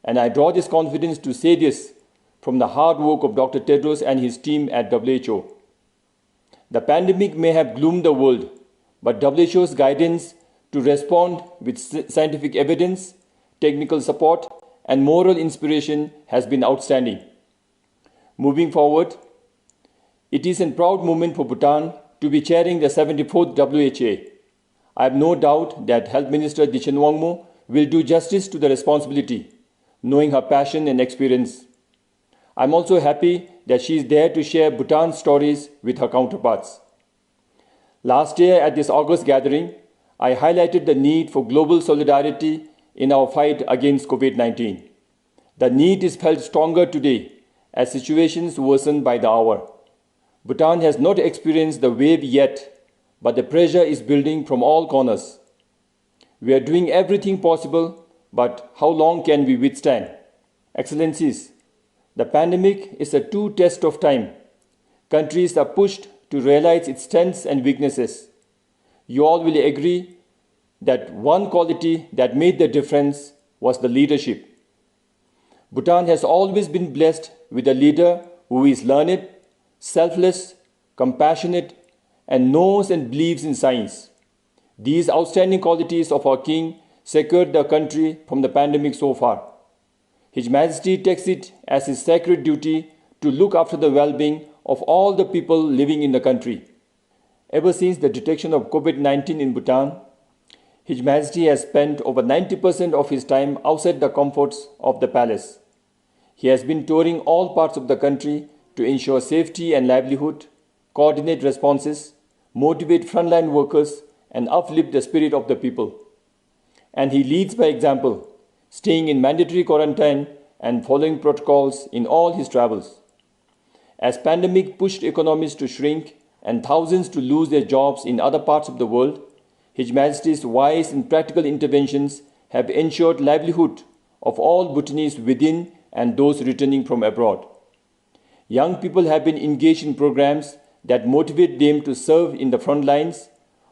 And I draw this confidence to say this from the hard work of Dr. Tedros and his team at WHO. The pandemic may have gloomed the world, but WHO's guidance to respond with scientific evidence, technical support, and moral inspiration has been outstanding. Moving forward, it is a proud moment for Bhutan to be chairing the 74th WHA. I have no doubt that Health Minister Dichin Wangmo will do justice to the responsibility, knowing her passion and experience. I am also happy that she is there to share Bhutan's stories with her counterparts. Last year at this August gathering, I highlighted the need for global solidarity in our fight against COVID-19. The need is felt stronger today as situations worsen by the hour. Bhutan has not experienced the wave yet, but the pressure is building from all corners. We are doing everything possible, but how long can we withstand? Excellencies, the pandemic is a true test of time. Countries are pushed to realize its strengths and weaknesses. You all will agree that one quality that made the difference was the leadership. Bhutan has always been blessed with a leader who is learned, selfless, compassionate, and knows and believes in science. These outstanding qualities of our king secured the country from the pandemic so far. His Majesty takes it as his sacred duty to look after the well-being of all the people living in the country. Ever since the detection of COVID-19 in Bhutan, His Majesty has spent over 90% of his time outside the comforts of the palace. He has been touring all parts of the country to ensure safety and livelihood, coordinate responses, motivate frontline workers, and uplift the spirit of the people. And he leads by example, staying in mandatory quarantine and following protocols in all his travels. As pandemic pushed economies to shrink and thousands to lose their jobs in other parts of the world, His Majesty's wise and practical interventions have ensured livelihood of all Bhutanese within and those returning from abroad. Young people have been engaged in programs that motivate them to serve in the front lines,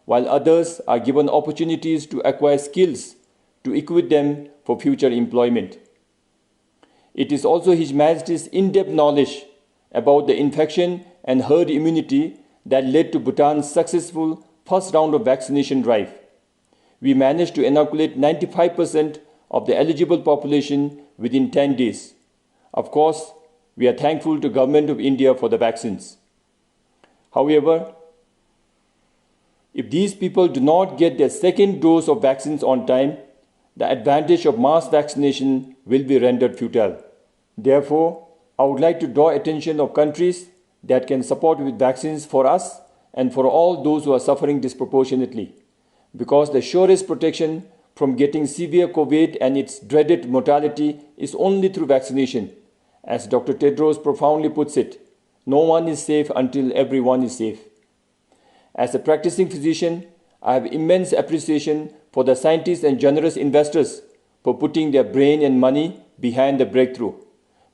while others are given opportunities to acquire skills to equip them for future employment. It is also His Majesty's in-depth knowledge about the infection and herd immunity that led to Bhutan's successful first round of vaccination drive. We managed to inoculate 95% of the eligible population within 10 days. Of course, we are thankful to Government of India for the vaccines. However, if these people do not get their second dose of vaccines on time, the advantage of mass vaccination will be rendered futile. Therefore, I would like to draw attention of countries that can support with vaccines for us and for all those who are suffering disproportionately, because the surest protection from getting severe COVID and its dreaded mortality is only through vaccination. As Dr. Tedros profoundly puts it, no one is safe until everyone is safe. As a practicing physician, I have immense appreciation for the scientists and generous investors for putting their brain and money behind the breakthrough.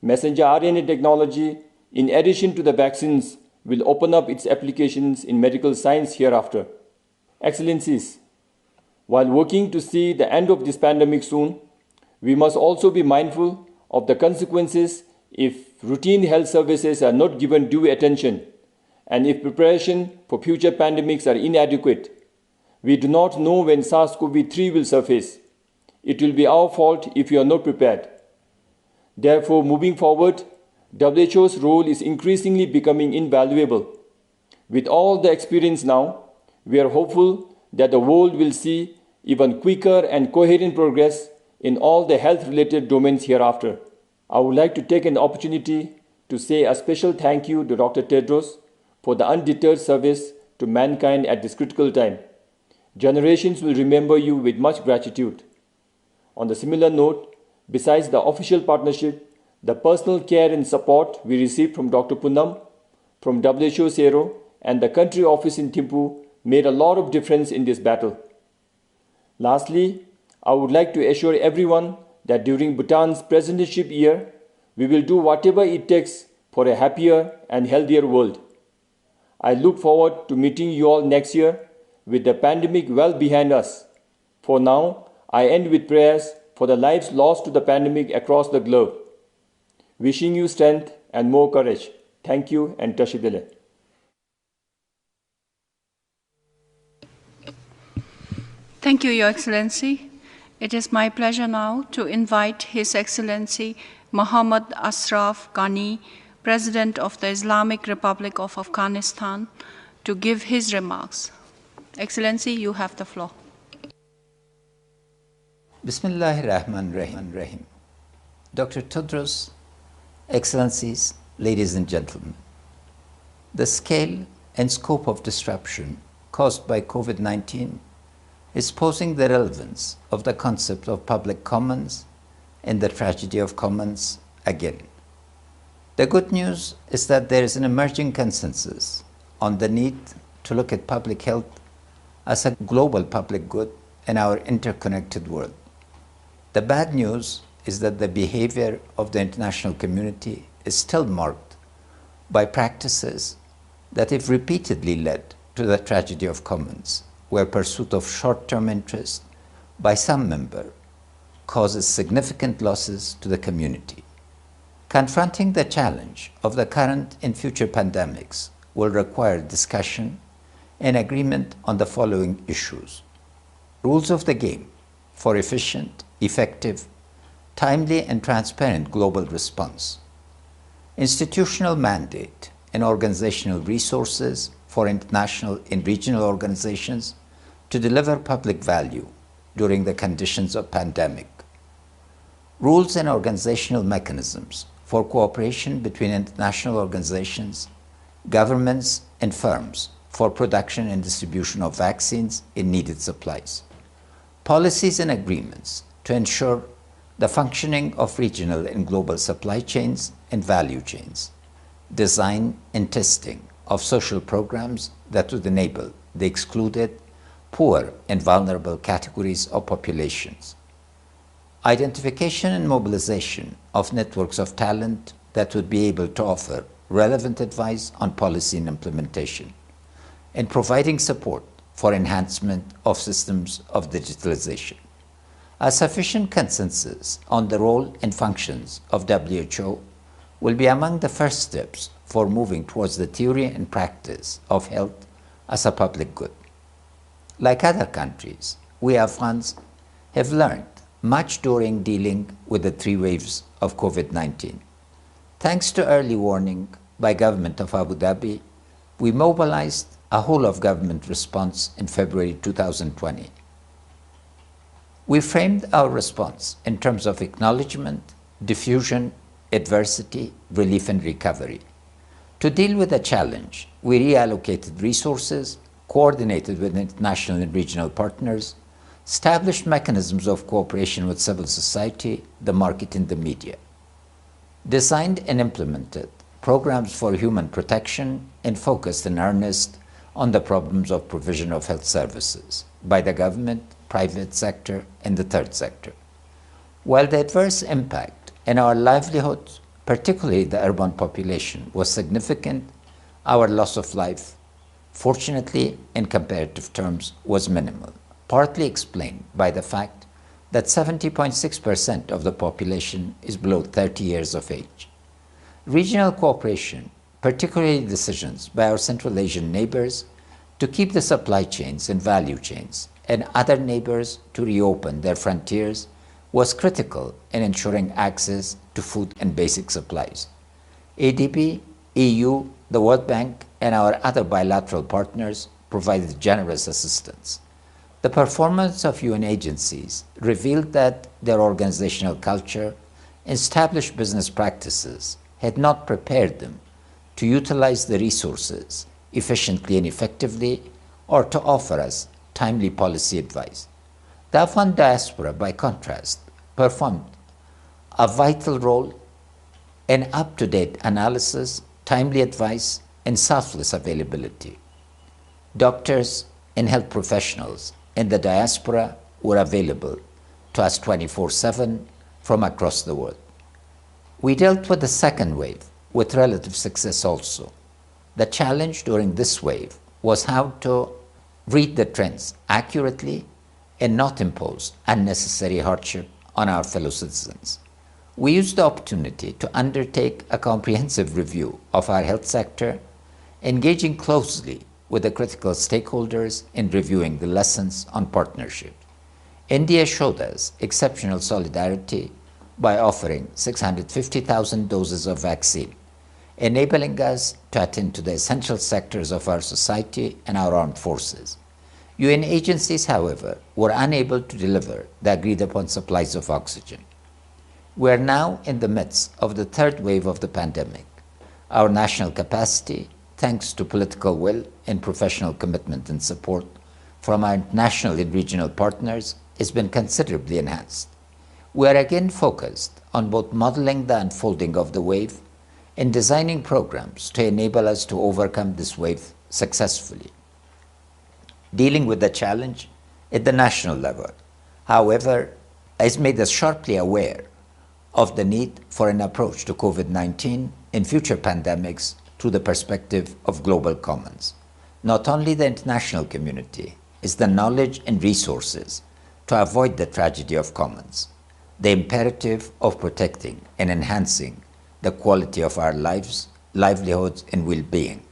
Messenger RNA technology, in addition to the vaccines, will open up its applications in medical science hereafter. Excellencies, while working to see the end of this pandemic soon, we must also be mindful of the consequences if routine health services are not given due attention and if preparation for future pandemics are inadequate. We do not know when SARS-CoV-2 will surface. It will be our fault if we are not prepared. Therefore, moving forward, WHO's role is increasingly becoming invaluable. With all the experience now, we are hopeful that the world will see even quicker and coherent progress in all the health-related domains hereafter. I would like to take an opportunity to say a special thank you to Dr. Tedros for the undeterred service to mankind at this critical time. Generations will remember you with much gratitude. On the similar note, besides the official partnership, the personal care and support we received from Dr. Poonam, from WHO Sero, and the country office in Thimphu made a lot of difference in this battle. Lastly, I would like to assure everyone that during Bhutan's presidentship year, we will do whatever it takes for a happier and healthier world. I look forward to meeting you all next year with the pandemic well behind us. For now, I end with prayers for the lives lost to the pandemic across the globe. Wishing you strength and more courage. Thank you and Tashidele. Thank you, Your Excellency. It is my pleasure now to invite His Excellency Muhammad Ashraf Ghani, President of the Islamic Republic of Afghanistan, to give his remarks. Excellency, you have the floor. Bismillahirrahmanirrahim. Dr. Tedros, Excellencies, ladies and gentlemen, the scale and scope of disruption caused by COVID-19 is posing the relevance of the concept of public commons and the tragedy of commons again. The good news is that there is an emerging consensus on the need to look at public health as a global public good in our interconnected world. The bad news is that the behavior of the international community is still marked by practices that, if repeatedly, led to the tragedy of commons, where pursuit of short-term interest by some member causes significant losses to the community. Confronting the challenge of the current and future pandemics will require discussion and agreement on the following issues: rules of the game for efficient, effective, timely and transparent global response, institutional mandate and organizational resources for international and regional organizations to deliver public value during the conditions of pandemic, rules and organizational mechanisms for cooperation between international organizations, governments and firms for production and distribution of vaccines in needed supplies, policies and agreements to ensure the functioning of regional and global supply chains and value chains, design and testing of social programs that would enable the excluded, poor and vulnerable categories of populations, identification and mobilization of networks of talent that would be able to offer relevant advice on policy and implementation, and providing support for enhancement of systems of digitalization. A sufficient consensus on the role and functions of WHO will be among the first steps for moving towards the theory and practice of health as a public good. Like other countries, we Afghans have learned much during dealing with the 3 waves of COVID-19. Thanks to early warning by government of Abu Dhabi, we mobilized a whole-of-government response in February 2020. We framed our response in terms of acknowledgement, diffusion, adversity, relief and recovery, To deal with the challenge, we reallocated resources, coordinated with international and regional partners, established mechanisms of cooperation with civil society, the market, and the media, designed and implemented programs for human protection, and focused in earnest on the problems of provision of health services by the government, private sector, and the third sector. While the adverse impact in our livelihoods, particularly the urban population, was significant, our loss of life, fortunately, in comparative terms, was minimal, partly explained by the fact that 70.6% of the population is below 30 years of age. Regional cooperation, particularly decisions by our Central Asian neighbors to keep the supply chains and value chains, and other neighbors to reopen their frontiers, was critical in ensuring access to food and basic supplies. ADB, EU, the World Bank, and our other bilateral partners provided generous assistance. The performance of UN agencies revealed that their organizational culture and established business practices had not prepared them to utilize the resources efficiently and effectively, or to offer us timely policy advice. The Afghan diaspora, by contrast, performed a vital role in up-to-date analysis, timely advice, and selfless availability. Doctors and health professionals in the diaspora were available to us 24/7 from across the world. We dealt with the second wave with relative success also. The challenge during this wave was how to read the trends accurately and not impose unnecessary hardship on our fellow citizens. We used the opportunity to undertake a comprehensive review of our health sector, engaging closely with the critical stakeholders in reviewing the lessons on partnership. India showed us exceptional solidarity by offering 650,000 doses of vaccine, enabling us to attend to the essential sectors of our society and our armed forces. UN agencies, however, were unable to deliver the agreed-upon supplies of oxygen. We are now in the midst of the third wave of the pandemic. Our national capacity, thanks to political will and professional commitment and support from our national and regional partners, has been considerably enhanced. We are again focused on both modeling the unfolding of the wave and designing programs to enable us to overcome this wave successfully. Dealing with the challenge at the national level, however, has made us sharply aware of the need for an approach to COVID-19 and future pandemics through the perspective of global commons. Not only the international community is the knowledge and resources to avoid the tragedy of commons. The imperative of protecting and enhancing the quality of our lives, livelihoods, and well-being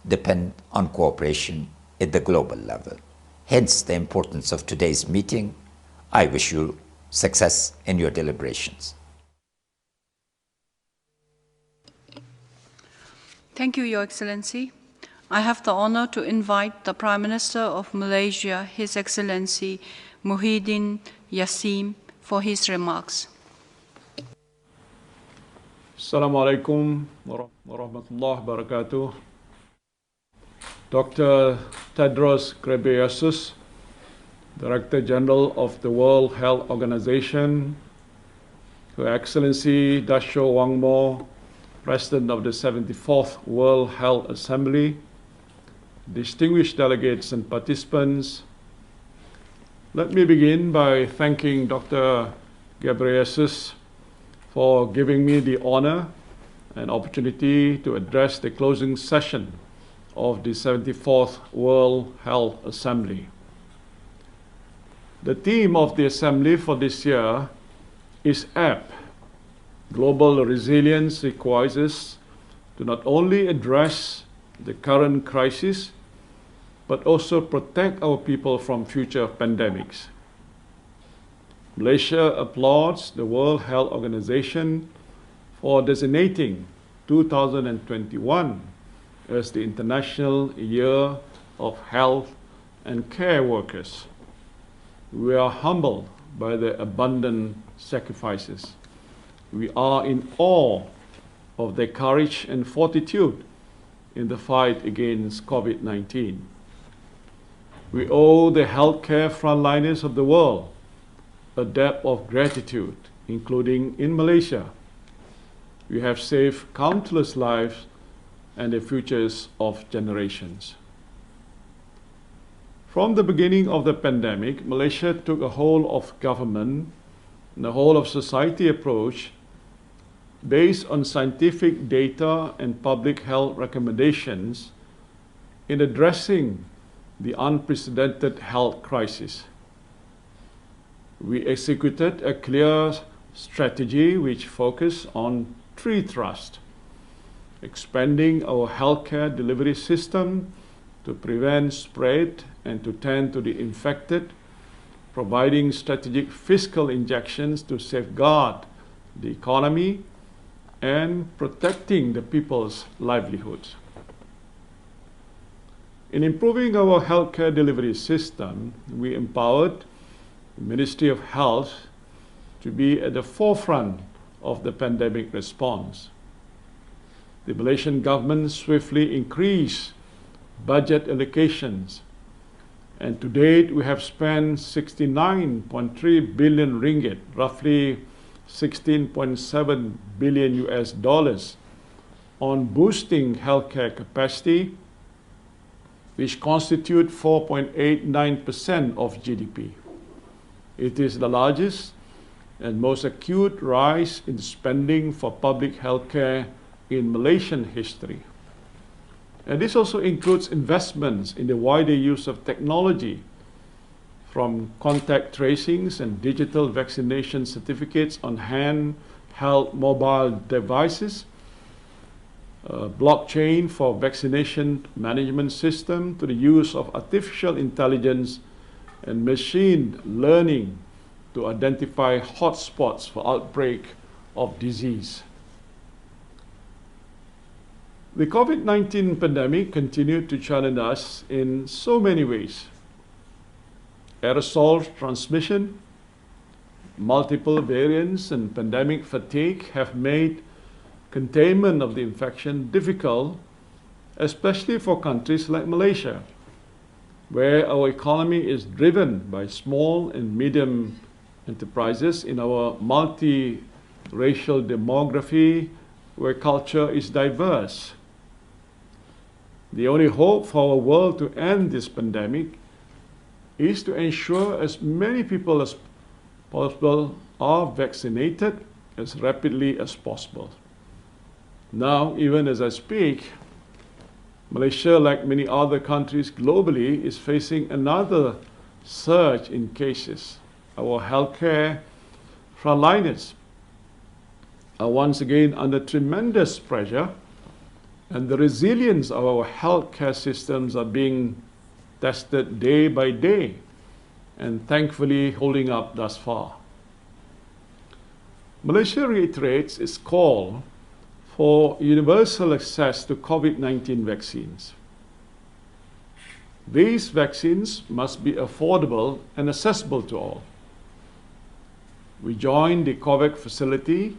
depend on cooperation at the global level. Hence the importance of today's meeting. I wish you success in your deliberations. Thank you, Your Excellency. I have the honor to invite the Prime Minister of Malaysia, His Excellency Muhyiddin Yassin, for his remarks. Assalamu alaikum wa rahmatullahi wa barakatuh. Dr. Tedros Ghebreyesus, Director General of the World Health Organization, Her Excellency Dasho Wangmo, President of the 74th World Health Assembly, distinguished delegates and participants, let me begin by thanking Dr. Ghebreyesus for giving me the honor and opportunity to address the closing session of the 74th World Health Assembly. The theme of the Assembly for this year is apt. Global resilience requires us to not only address the current crisis, but also protect our people from future pandemics. Malaysia applauds the World Health Organization for designating 2021 as the International Year of Health and Care Workers. We are humbled by their abundant sacrifices. We are in awe of their courage and fortitude in the fight against COVID-19. We owe the healthcare frontliners of the world a debt of gratitude, including in Malaysia. We have saved countless lives and the futures of generations. From the beginning of the pandemic, Malaysia took a whole of government and a whole of society approach based on scientific data and public health recommendations in addressing the unprecedented health crisis. We executed a clear strategy which focused on three thrusts: expanding our healthcare delivery system to prevent spread and to tend to the infected, providing strategic fiscal injections to safeguard the economy, and protecting the people's livelihoods. In improving our healthcare delivery system, we empowered the Ministry of Health to be at the forefront of the pandemic response. The Malaysian government swiftly increased budget allocations, and to date we have spent 69.3 billion ringgit, roughly 16.7 billion US dollars, on boosting healthcare capacity, which constitute 4.89% of GDP. It is the largest and most acute rise in spending for public healthcare in Malaysian history. And this also includes investments in the wider use of technology, from contact tracings and digital vaccination certificates on handheld mobile devices, blockchain for vaccination management system, to the use of artificial intelligence and machine learning to identify hotspots for outbreak of disease. The COVID-19 pandemic continued to challenge us in so many ways. Aerosol transmission, multiple variants, and pandemic fatigue have made containment of the infection difficult, especially for countries like Malaysia, where our economy is driven by small and medium enterprises in our multi-racial demography, where culture is diverse. The only hope for our world to end this pandemic is to ensure as many people as possible are vaccinated as rapidly as possible. Now, even as I speak, Malaysia, like many other countries globally, is facing another surge in cases. Our healthcare frontliners are once again under tremendous pressure, and the resilience of our healthcare systems are being tested day by day, and thankfully holding up thus far. Malaysia reiterates its call for universal access to COVID-19 vaccines. These vaccines must be affordable and accessible to all. We joined the COVAX facility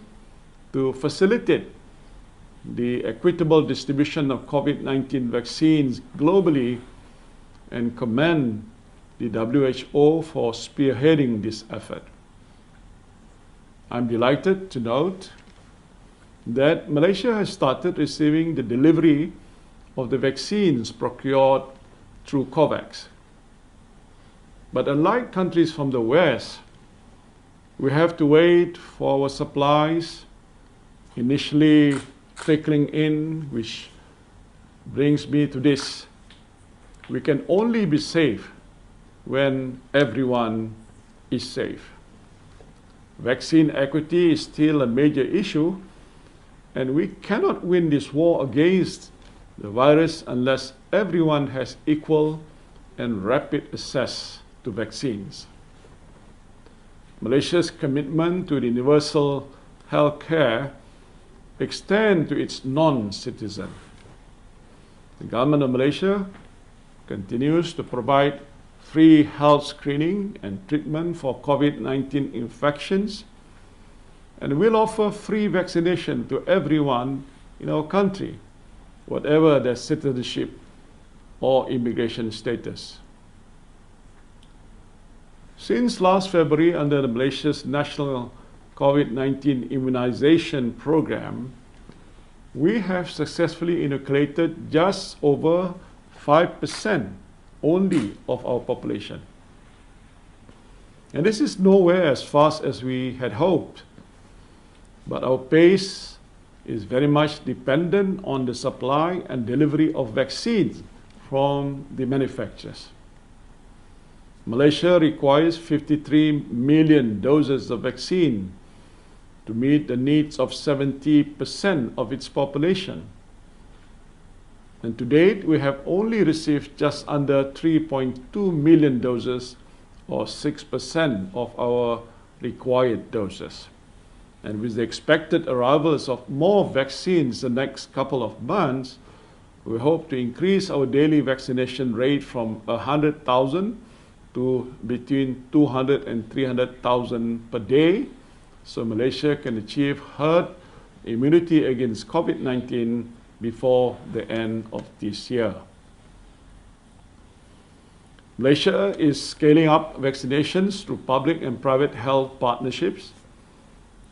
to facilitate the equitable distribution of COVID-19 vaccines globally and commend the WHO for spearheading this effort. I'm delighted to note that Malaysia has started receiving the delivery of the vaccines procured through COVAX. But unlike countries from the West, we have to wait for our supplies initially trickling in, which brings me to this. We can only be safe when everyone is safe. Vaccine equity is still a major issue, and we cannot win this war against the virus unless everyone has equal and rapid access to vaccines. Malaysia's commitment to the universal health care extends to its non-citizens. The government of Malaysia continues to provide free health screening and treatment for COVID-19 infections, and will offer free vaccination to everyone in our country, whatever their citizenship or immigration status. Since last February, under the Malaysia's National COVID-19 Immunization Program, we have successfully inoculated just over 5% only of our population. And this is nowhere as fast as we had hoped, but our pace is very much dependent on the supply and delivery of vaccines from the manufacturers. Malaysia requires 53 million doses of vaccine to meet the needs of 70% of its population. And to date, we have only received just under 3.2 million doses, or 6% of our required doses. And with the expected arrivals of more vaccines the next couple of months, we hope to increase our daily vaccination rate from 100,000 to between 200 and 300,000 per day, so Malaysia can achieve herd immunity against COVID-19 before the end of this year. Malaysia is scaling up vaccinations through public and private health partnerships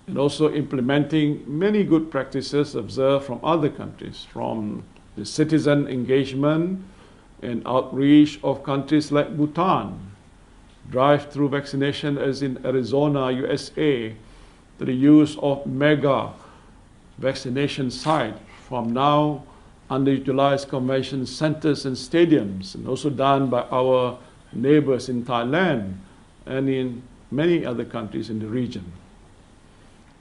and also implementing many good practices observed from other countries, from the citizen engagement and outreach of countries like Bhutan, drive-through vaccination as in Arizona, USA, to the use of mega vaccination sites from now underutilized convention centers and stadiums, and also done by our neighbors in Thailand and in many other countries in the region.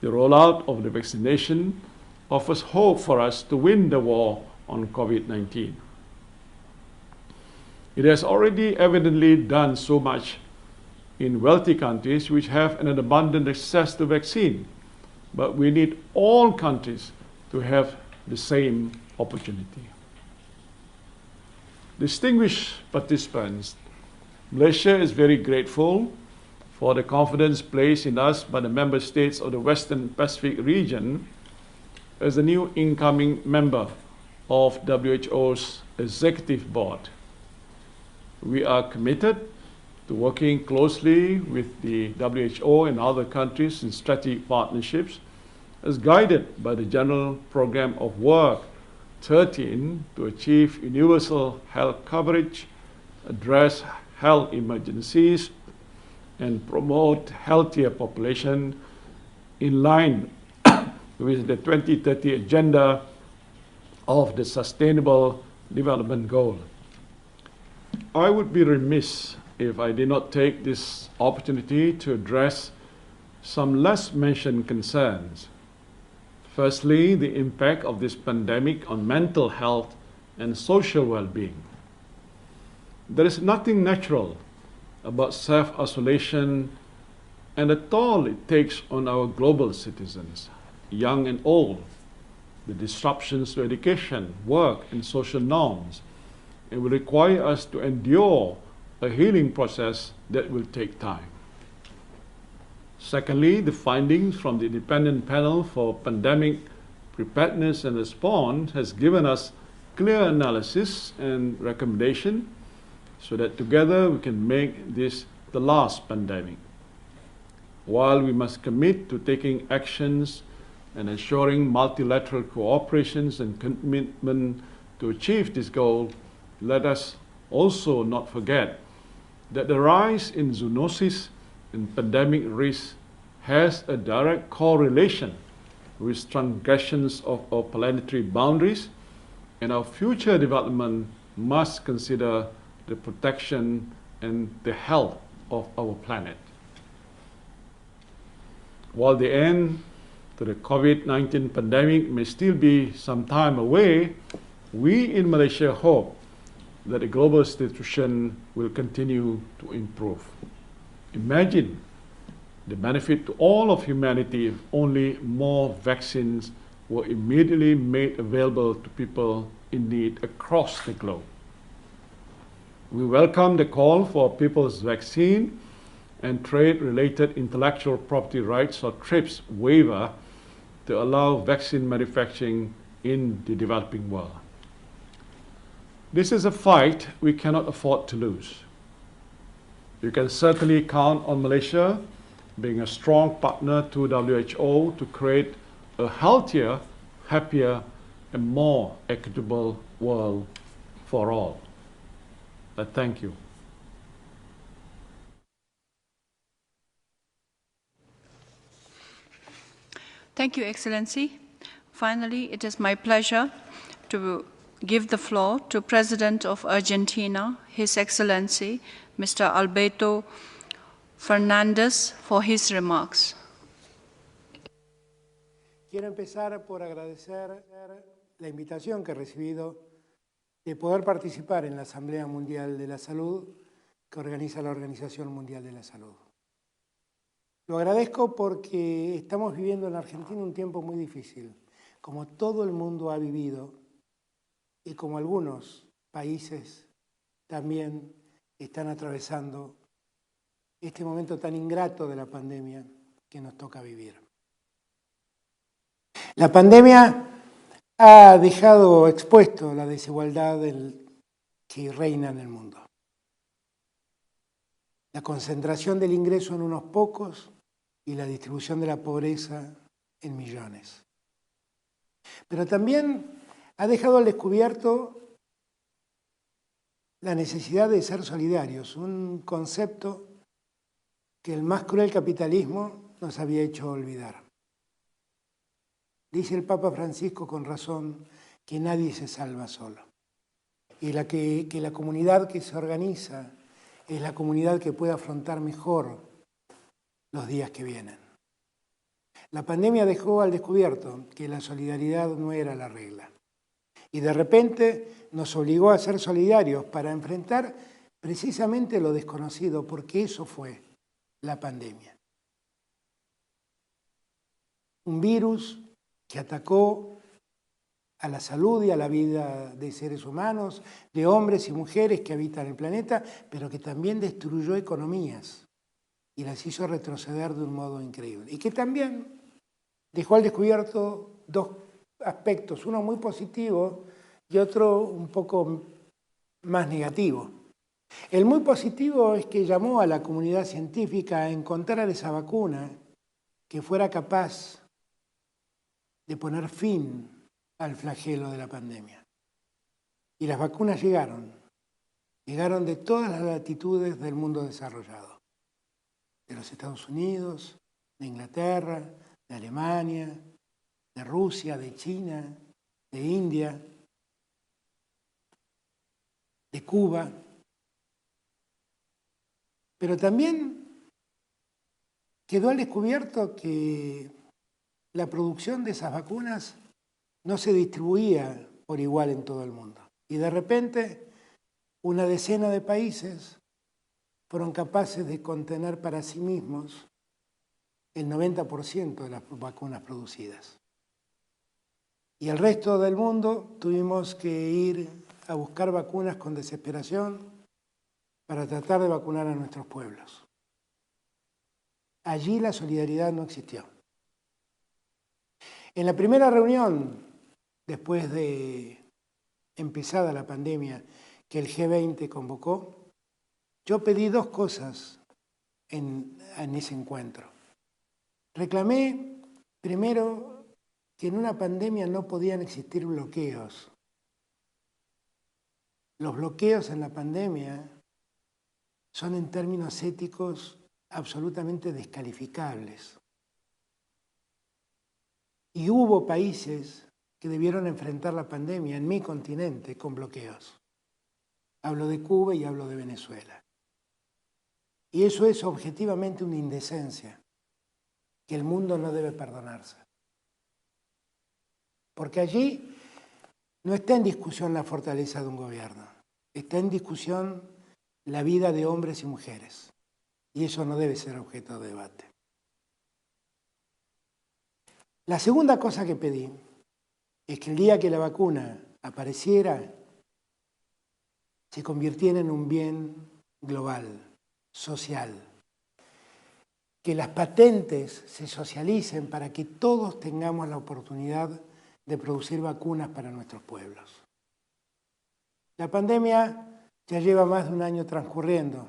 The rollout of the vaccination offers hope for us to win the war on COVID-19. It has already evidently done so much in wealthy countries which have an abundant access to vaccine, but we need all countries to have the same opportunity. Distinguished participants, Malaysia is very grateful for the confidence placed in us by the member states of the Western Pacific region as a new incoming member of WHO's Executive Board. We are committed to working closely with the WHO and other countries in strategic partnerships as guided by the General Program of Work 13 to achieve universal health coverage, address health emergencies, and promote healthier population in line with the 2030 agenda of the Sustainable Development Goal. I would be remiss if I did not take this opportunity to address some less mentioned concerns. Firstly, the impact of this pandemic on mental health and social well-being. There is nothing natural about self-isolation and the toll it takes on our global citizens, young and old, the disruptions to education, work, and social norms. It will require us to endure a healing process that will take time. Secondly, the findings from the Independent Panel for Pandemic Preparedness and Response has given us clear analysis and recommendation so that together we can make this the last pandemic. While we must commit to taking actions and ensuring multilateral cooperations and commitment to achieve this goal, let us also not forget that the rise in zoonosis and pandemic risk has a direct correlation with transgressions of our planetary boundaries, and our future development must consider the protection and the health of our planet. While the end to the COVID-19 pandemic may still be some time away, we in Malaysia hope that the global situation will continue to improve. Imagine the benefit to all of humanity if only more vaccines were immediately made available to people in need across the globe. We welcome the call for People's Vaccine and Trade-Related Intellectual Property Rights, or TRIPS, waiver to allow vaccine manufacturing in the developing world. This is a fight we cannot afford to lose. You can certainly count on Malaysia being a strong partner to WHO to create a healthier, happier, and more equitable world for all. I thank you. Thank you, Excellency. Finally, it is my pleasure to give the floor to President of Argentina, His Excellency, Mr. Alberto Fernandez, for his remarks. Quiero empezar por agradecer la invitación que he recibido de poder participar en la Asamblea Mundial de la Salud que organiza la Organización Mundial de la Salud. Lo agradezco porque estamos viviendo en Argentina un tiempo muy difícil, como todo el mundo ha vivido y como algunos países también están atravesando este momento tan ingrato de la pandemia que nos toca vivir. La pandemia ha dejado expuesto la desigualdad que reina en el mundo. La concentración del ingreso en unos pocos y la distribución de la pobreza en millones. Pero también ha dejado al descubierto la necesidad de ser solidarios, un concepto que el más cruel capitalismo nos había hecho olvidar. Dice el Papa Francisco con razón que nadie se salva solo y que la comunidad que se organiza es la comunidad que puede afrontar mejor los días que vienen. La pandemia dejó al descubierto que la solidaridad no era la regla y de repente nos obligó a ser solidarios para enfrentar precisamente lo desconocido, porque eso fue la pandemia. Un virus que atacó a la salud y a la vida de seres humanos, de hombres y mujeres que habitan el planeta, pero que también destruyó economías y las hizo retroceder de un modo increíble. Y que también dejó al descubierto dos aspectos, uno muy positivo y otro un poco más negativo. El muy positivo es que llamó a la comunidad científica a encontrar esa vacuna que fuera capaz de poner fin al flagelo de la pandemia. Y las vacunas llegaron de todas las latitudes del mundo desarrollado, de los Estados Unidos, de Inglaterra, de Alemania, de Rusia, de China, de India, de Cuba. Pero también quedó al descubierto que la producción de esas vacunas no se distribuía por igual en todo el mundo. Y de repente, una decena de países fueron capaces de contener para sí mismos el 90% de las vacunas producidas. Y el resto del mundo tuvimos que ir a buscar vacunas con desesperación para tratar de vacunar a nuestros pueblos. Allí la solidaridad no existió. En la primera reunión, después de empezada la pandemia, que el G20 convocó, yo pedí dos cosas en ese encuentro. Reclamé, primero, que en una pandemia no podían existir bloqueos. Los bloqueos en la pandemia son en términos éticos absolutamente descalificables. Y hubo países que debieron enfrentar la pandemia en mi continente con bloqueos. Hablo de Cuba y hablo de Venezuela. Y eso es objetivamente una indecencia que el mundo no debe perdonarse. Porque allí no está en discusión la fortaleza de un gobierno, está en discusión la vida de hombres y mujeres. Y eso no debe ser objeto de debate. La segunda cosa que pedí es que el día que la vacuna apareciera, se convirtiera en un bien global, social. Que las patentes se socialicen para que todos tengamos la oportunidad de producir vacunas para nuestros pueblos. La pandemia ya lleva más de un año transcurriendo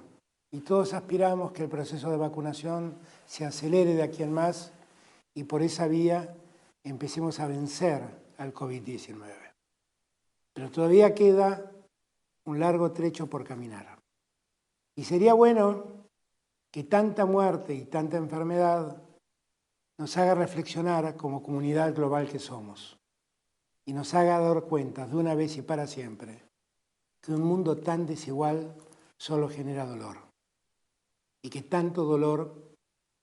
y todos aspiramos que el proceso de vacunación se acelere de aquí en más y por esa vía empecemos a vencer al COVID-19. Pero todavía queda un largo trecho por caminar. Y sería bueno que tanta muerte y tanta enfermedad nos haga reflexionar como comunidad global que somos y nos haga dar cuenta de una vez y para siempre que un mundo tan desigual solo genera dolor y que tanto dolor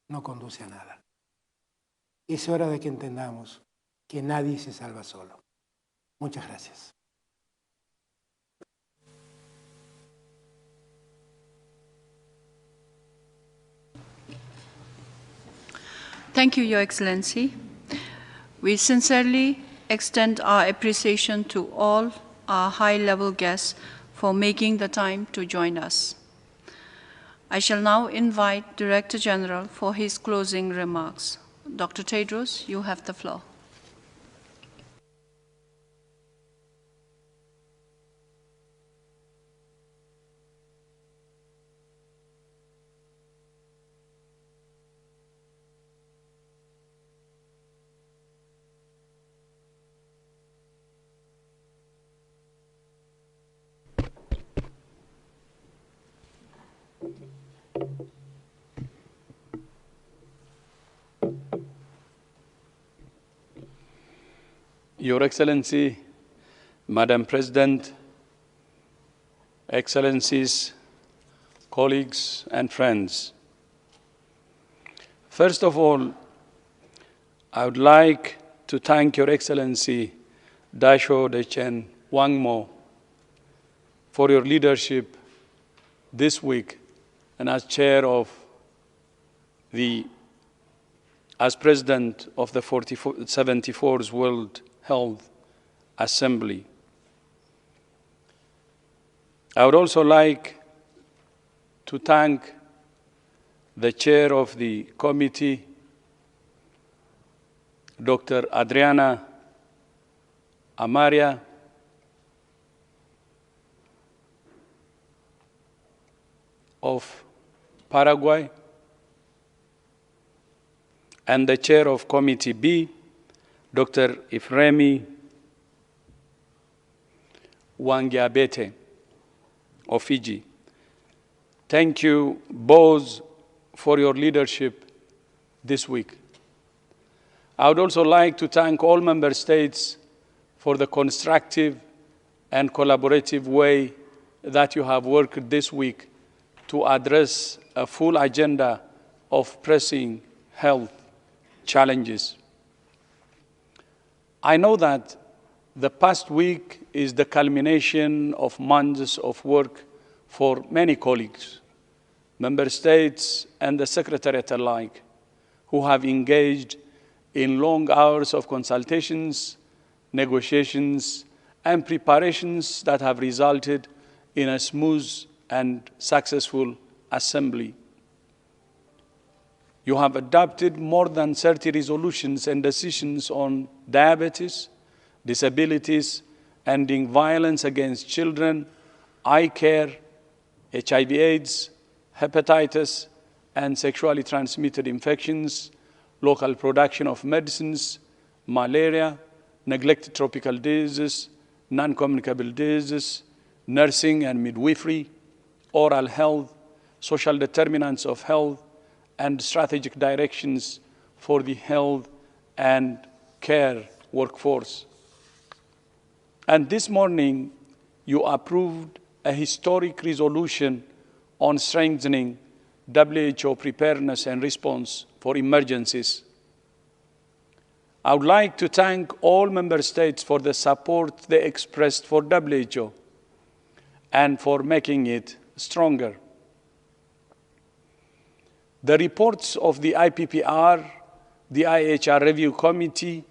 no conduce a nada. Es hora de que entendamos que nadie se salva solo. Muchas gracias. Thank you, Your Excellency. We sincerely extend our appreciation to all our high-level guests for making the time to join us. I shall now invite Director General for his closing remarks. Dr. Tedros, you have the floor. Your Excellency, Madam President, Excellencies, colleagues, and friends. First of all, I would like to thank Your Excellency, Daisho Dechen Wangmo, for your leadership this week and as President of the 74th World Health Assembly. I would also like to thank the chair of the committee, Dr. Adriana Amaria, of Paraguay, and the chair of Committee B, Dr. Ifremi Wangiabete of Fiji. Thank you both for your leadership this week. I would also like to thank all member states for the constructive and collaborative way that you have worked this week to address a full agenda of pressing health challenges. I know that the past week is the culmination of months of work for many colleagues, member states and the Secretariat alike, who have engaged in long hours of consultations, negotiations, and preparations that have resulted in a smooth and successful assembly. You have adopted more than 30 resolutions and decisions on diabetes, disabilities, ending violence against children, eye care, HIV/AIDS, hepatitis, and sexually transmitted infections, local production of medicines, malaria, neglected tropical diseases, non-communicable diseases, nursing and midwifery, oral health, social determinants of health, and strategic directions for the health and care workforce. And this morning, you approved a historic resolution on strengthening WHO preparedness and response for emergencies. I would like to thank all member states for the support they expressed for WHO and for making it stronger. The reports of the IPPR, the IHR Review Committee,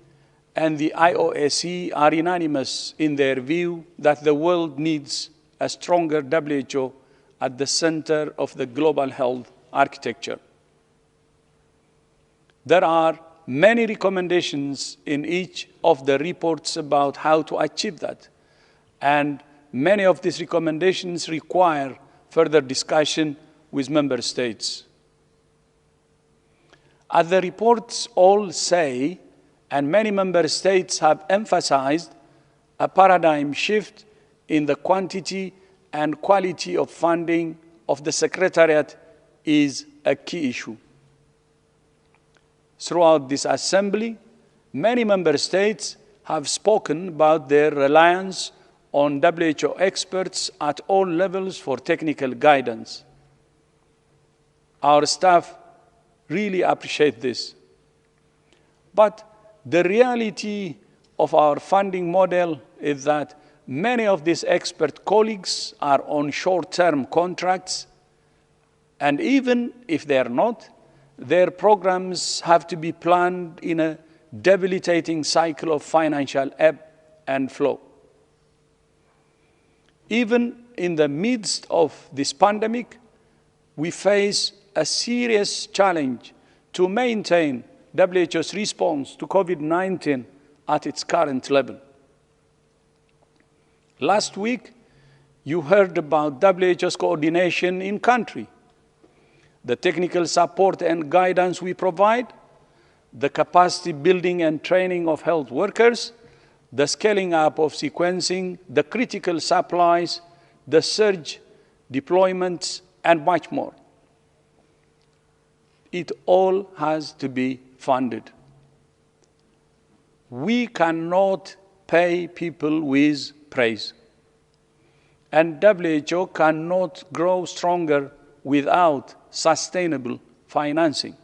and the IOSC are unanimous in their view that the world needs a stronger WHO at the center of the global health architecture. There are many recommendations in each of the reports about how to achieve that, and many of these recommendations require further discussion with member states. As the reports all say, and many member states have emphasized, a paradigm shift in the quantity and quality of funding of the Secretariat is a key issue. Throughout this assembly, many member states have spoken about their reliance on WHO experts at all levels for technical guidance. Our staff really appreciate this. But the reality of our funding model is that many of these expert colleagues are on short-term contracts, and even if they are not, their programs have to be planned in a debilitating cycle of financial ebb and flow. Even in the midst of this pandemic, we face a serious challenge to maintain WHO's response to COVID-19 at its current level. Last week, you heard about WHO's coordination in country, the technical support and guidance we provide, the capacity building and training of health workers, the scaling up of sequencing, the critical supplies, the surge deployments, and much more. It all has to be funded. We cannot pay people with praise. And WHO cannot grow stronger without sustainable financing.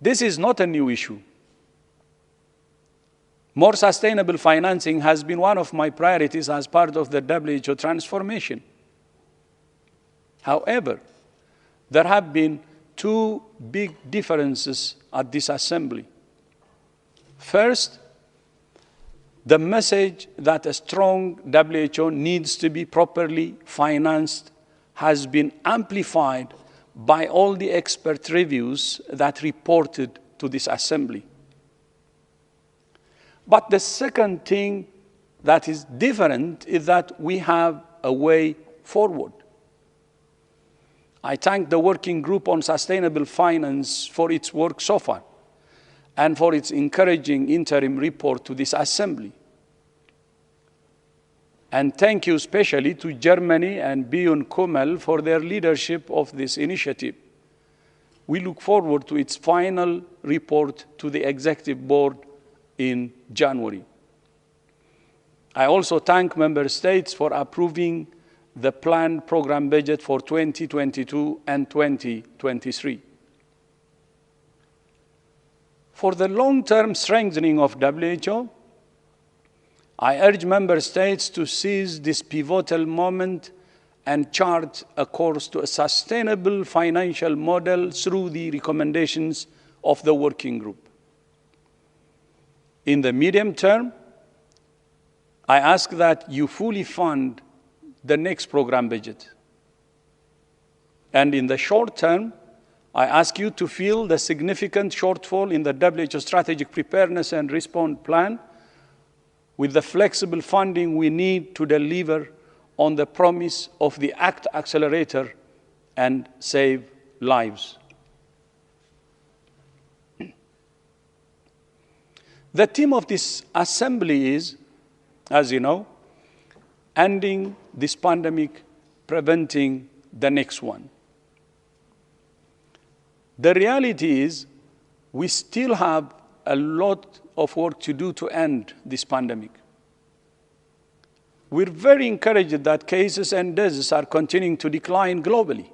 This is not a new issue. More sustainable financing has been one of my priorities as part of the WHO transformation. However, there have been two big differences at this assembly. First, the message that a strong WHO needs to be properly financed has been amplified by all the expert reviews that reported to this assembly. But the second thing that is different is that we have a way forward. I thank the Working Group on Sustainable Finance for its work so far and for its encouraging interim report to this assembly. And thank you especially to Germany and Björn Kummel for their leadership of this initiative. We look forward to its final report to the Executive Board in January. I also thank Member States for approving the planned program budget for 2022 and 2023. For the long-term strengthening of WHO, I urge Member States to seize this pivotal moment and chart a course to a sustainable financial model through the recommendations of the Working Group. In the medium term, I ask that you fully fund the next program budget. And in the short term, I ask you to fill the significant shortfall in the WHO Strategic Preparedness and Response Plan with the flexible funding we need to deliver on the promise of the ACT Accelerator and save lives. The theme of this assembly is, as you know, ending this pandemic, preventing the next one. The reality is we still have a lot of work to do to end this pandemic. We're very encouraged that cases and deaths are continuing to decline globally.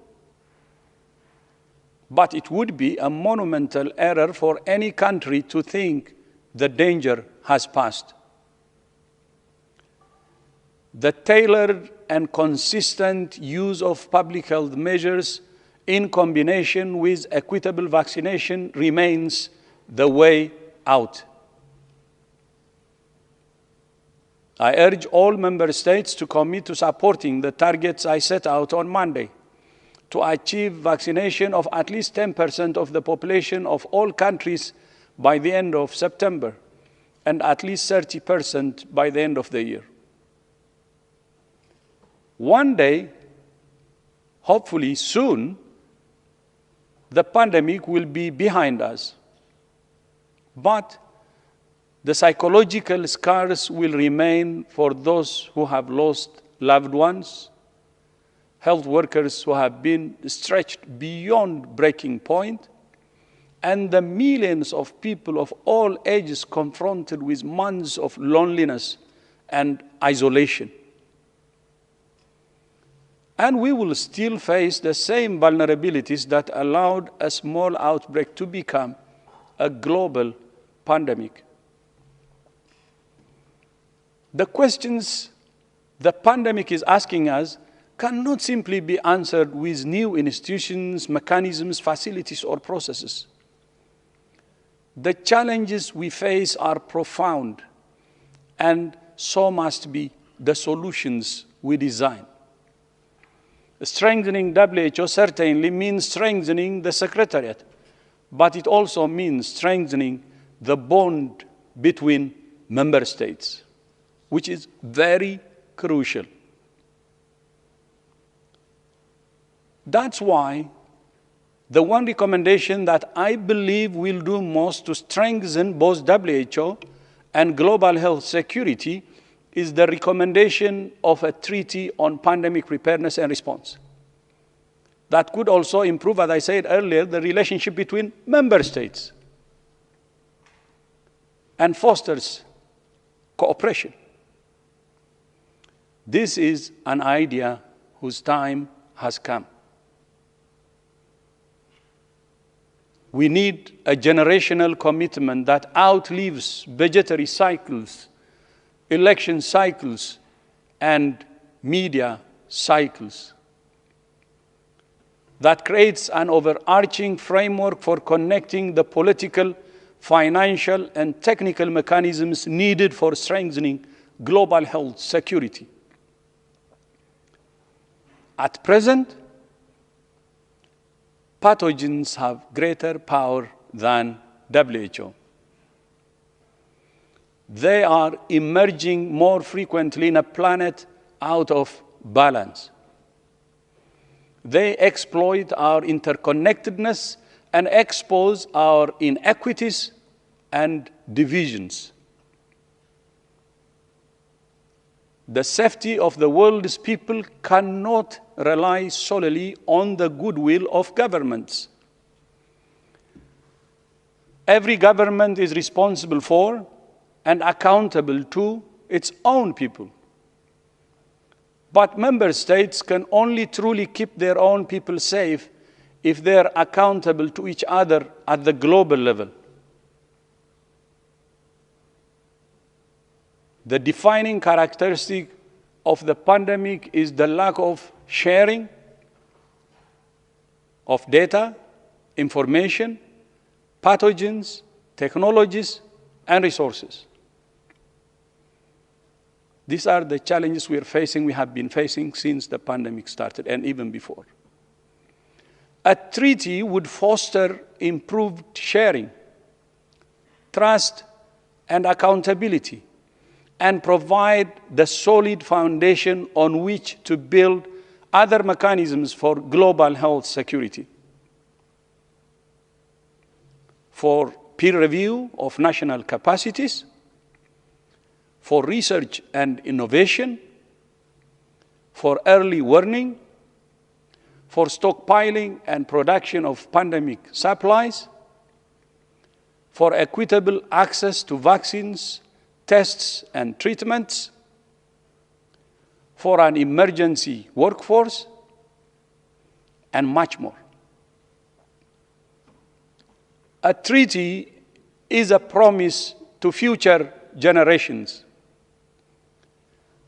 But it would be a monumental error for any country to think the danger has passed. The tailored and consistent use of public health measures in combination with equitable vaccination remains the way out. I urge all Member States to commit to supporting the targets I set out on Monday to achieve vaccination of at least 10% of the population of all countries by the end of September, and at least 30% by the end of the year. One day, hopefully soon, the pandemic will be behind us. But the psychological scars will remain for those who have lost loved ones, health workers who have been stretched beyond breaking point, and the millions of people of all ages confronted with months of loneliness and isolation. And we will still face the same vulnerabilities that allowed a small outbreak to become a global pandemic. The questions the pandemic is asking us cannot simply be answered with new institutions, mechanisms, facilities, or processes. The challenges we face are profound, and so must be the solutions we design. Strengthening WHO certainly means strengthening the Secretariat, but it also means strengthening the bond between member states, which is very crucial. That's why the one recommendation that I believe will do most to strengthen both WHO and global health security is the recommendation of a treaty on pandemic preparedness and response. That could also improve, as I said earlier, the relationship between member states and fosters cooperation. This is an idea whose time has come. We need a generational commitment that outlives budgetary cycles, election cycles, and media cycles. That creates an overarching framework for connecting the political, financial, and technical mechanisms needed for strengthening global health security. At present, pathogens have greater power than WHO. They are emerging more frequently in a planet out of balance. They exploit our interconnectedness and expose our inequities and divisions. The safety of the world's people cannot rely solely on the goodwill of governments. Every government is responsible for and accountable to its own people. But member states can only truly keep their own people safe if they are accountable to each other at the global level. The defining characteristic of the pandemic is the lack of sharing of data, information, pathogens, technologies, and resources. These are the challenges we are facing, we have been facing since the pandemic started, and even before. A treaty would foster improved sharing, trust, and accountability, and provide the solid foundation on which to build other mechanisms for global health security. For peer review of national capacities, for research and innovation, for early warning, for stockpiling and production of pandemic supplies, for equitable access to vaccines, tests and treatments, for an emergency workforce, and much more. A treaty is a promise to future generations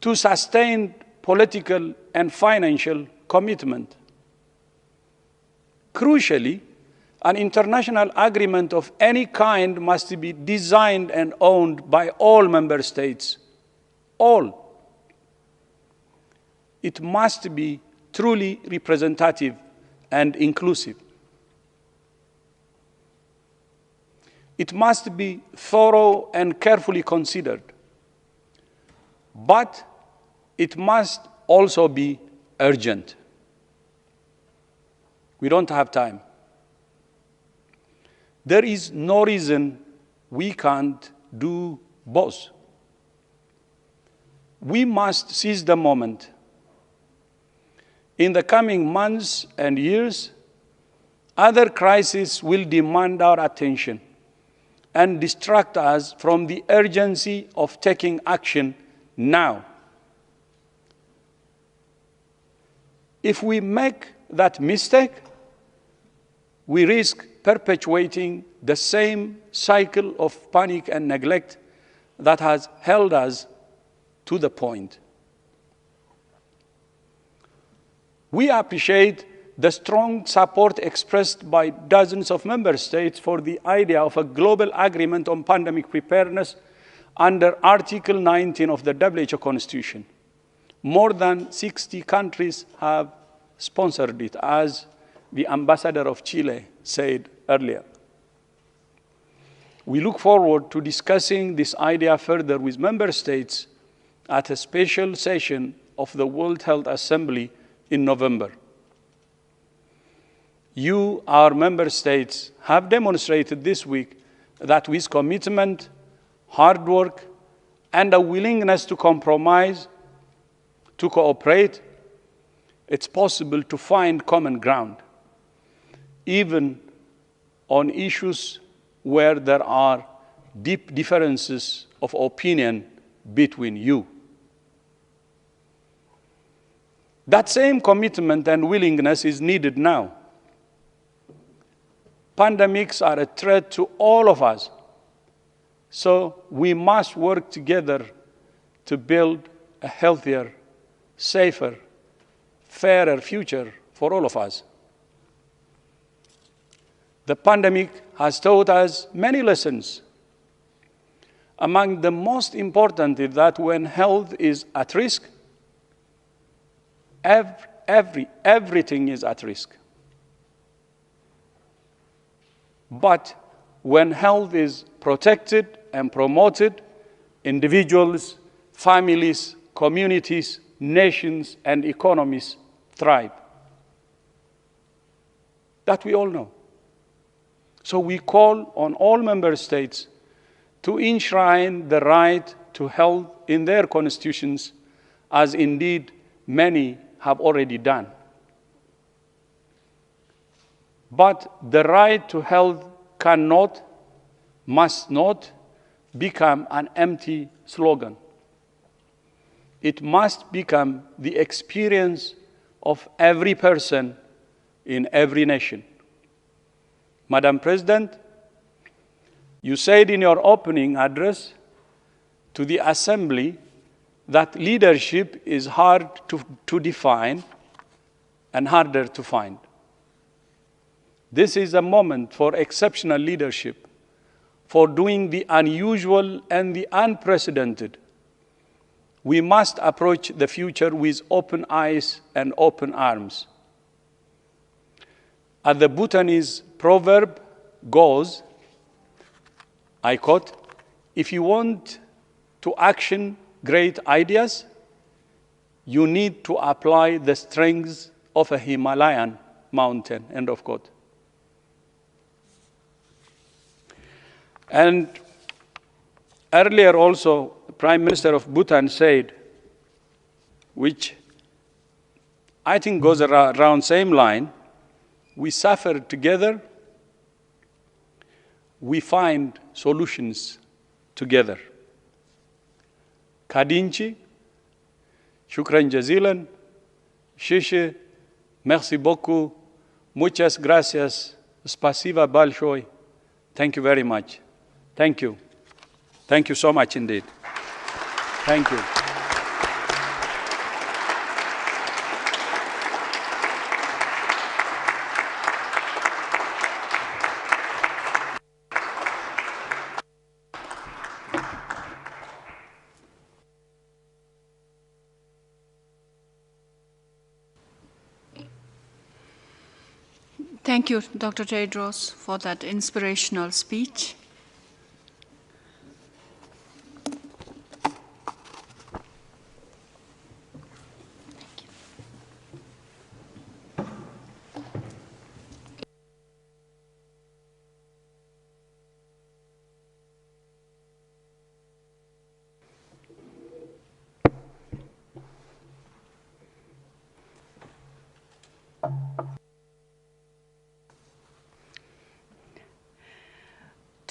to sustain political and financial commitment. Crucially, an international agreement of any kind must be designed and owned by all member states. All. It must be truly representative and inclusive. It must be thorough and carefully considered. But it must also be urgent. We don't have time. There is no reason we can't do both. We must seize the moment. In the coming months and years, other crises will demand our attention and distract us from the urgency of taking action now. If we make that mistake, we risk perpetuating the same cycle of panic and neglect that has held us to the point. We appreciate the strong support expressed by dozens of member states for the idea of a global agreement on pandemic preparedness under Article 19 of the WHO Constitution. More than 60 countries have sponsored it, as the ambassador of Chile said earlier. We look forward to discussing this idea further with member states at a special session of the World Health Assembly in November. You, our member states, have demonstrated this week that with commitment, hard work, and a willingness to compromise, to cooperate, it's possible to find common ground, even on issues where there are deep differences of opinion between you. That same commitment and willingness is needed now. Pandemics are a threat to all of us, so we must work together to build a healthier, safer, fairer future for all of us. The pandemic has taught us many lessons. Among the most important is that when health is at risk, everything is at risk. But when health is protected and promoted, individuals, families, communities, nations, and economies thrive. That we all know. So we call on all member states to enshrine the right to health in their constitutions, as indeed many have already done. But the right to health cannot, must not become an empty slogan. It must become the experience of every person in every nation. Madam President, you said in your opening address to the Assembly that leadership is hard to define and harder to find. This is a moment for exceptional leadership, for doing the unusual and the unprecedented. We must approach the future with open eyes and open arms. As the Bhutanese proverb goes, I quote, "If you want to action great ideas, you need to apply the strength of a Himalayan mountain," end of quote. And earlier also, the Prime Minister of Bhutan said, which I think goes around same line, we suffer together, we find solutions together. Kadinchi, shukran jazilan, shishe, merci beaucoup, muchas gracias, spasiba balshoi. Thank you very much. Thank you. Thank you so much indeed. Thank you. Thank you, Dr. Tedros, for that inspirational speech.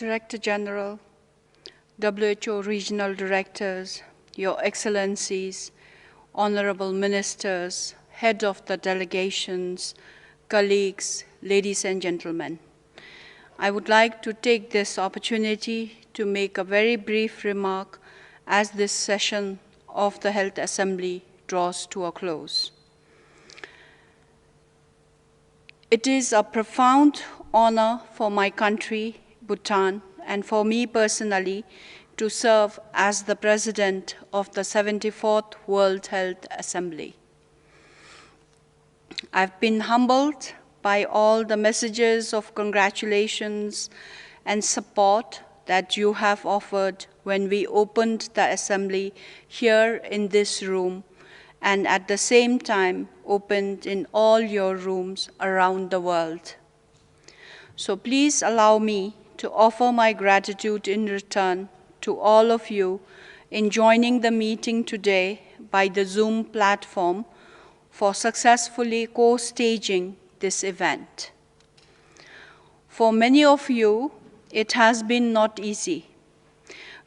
Director General, WHO Regional Directors, Your Excellencies, Honorable Ministers, Head of the delegations, colleagues, ladies and gentlemen. I would like to take this opportunity to make a very brief remark as this session of the Health Assembly draws to a close. It is a profound honor for my country, Bhutan, and for me personally to serve as the President of the 74th World Health Assembly. I've been humbled by all the messages of congratulations and support that you have offered when we opened the Assembly here in this room, and at the same time opened in all your rooms around the world. So please allow me to offer my gratitude in return to all of you in joining the meeting today by the Zoom platform for successfully co-staging this event. For many of you, it has been not easy.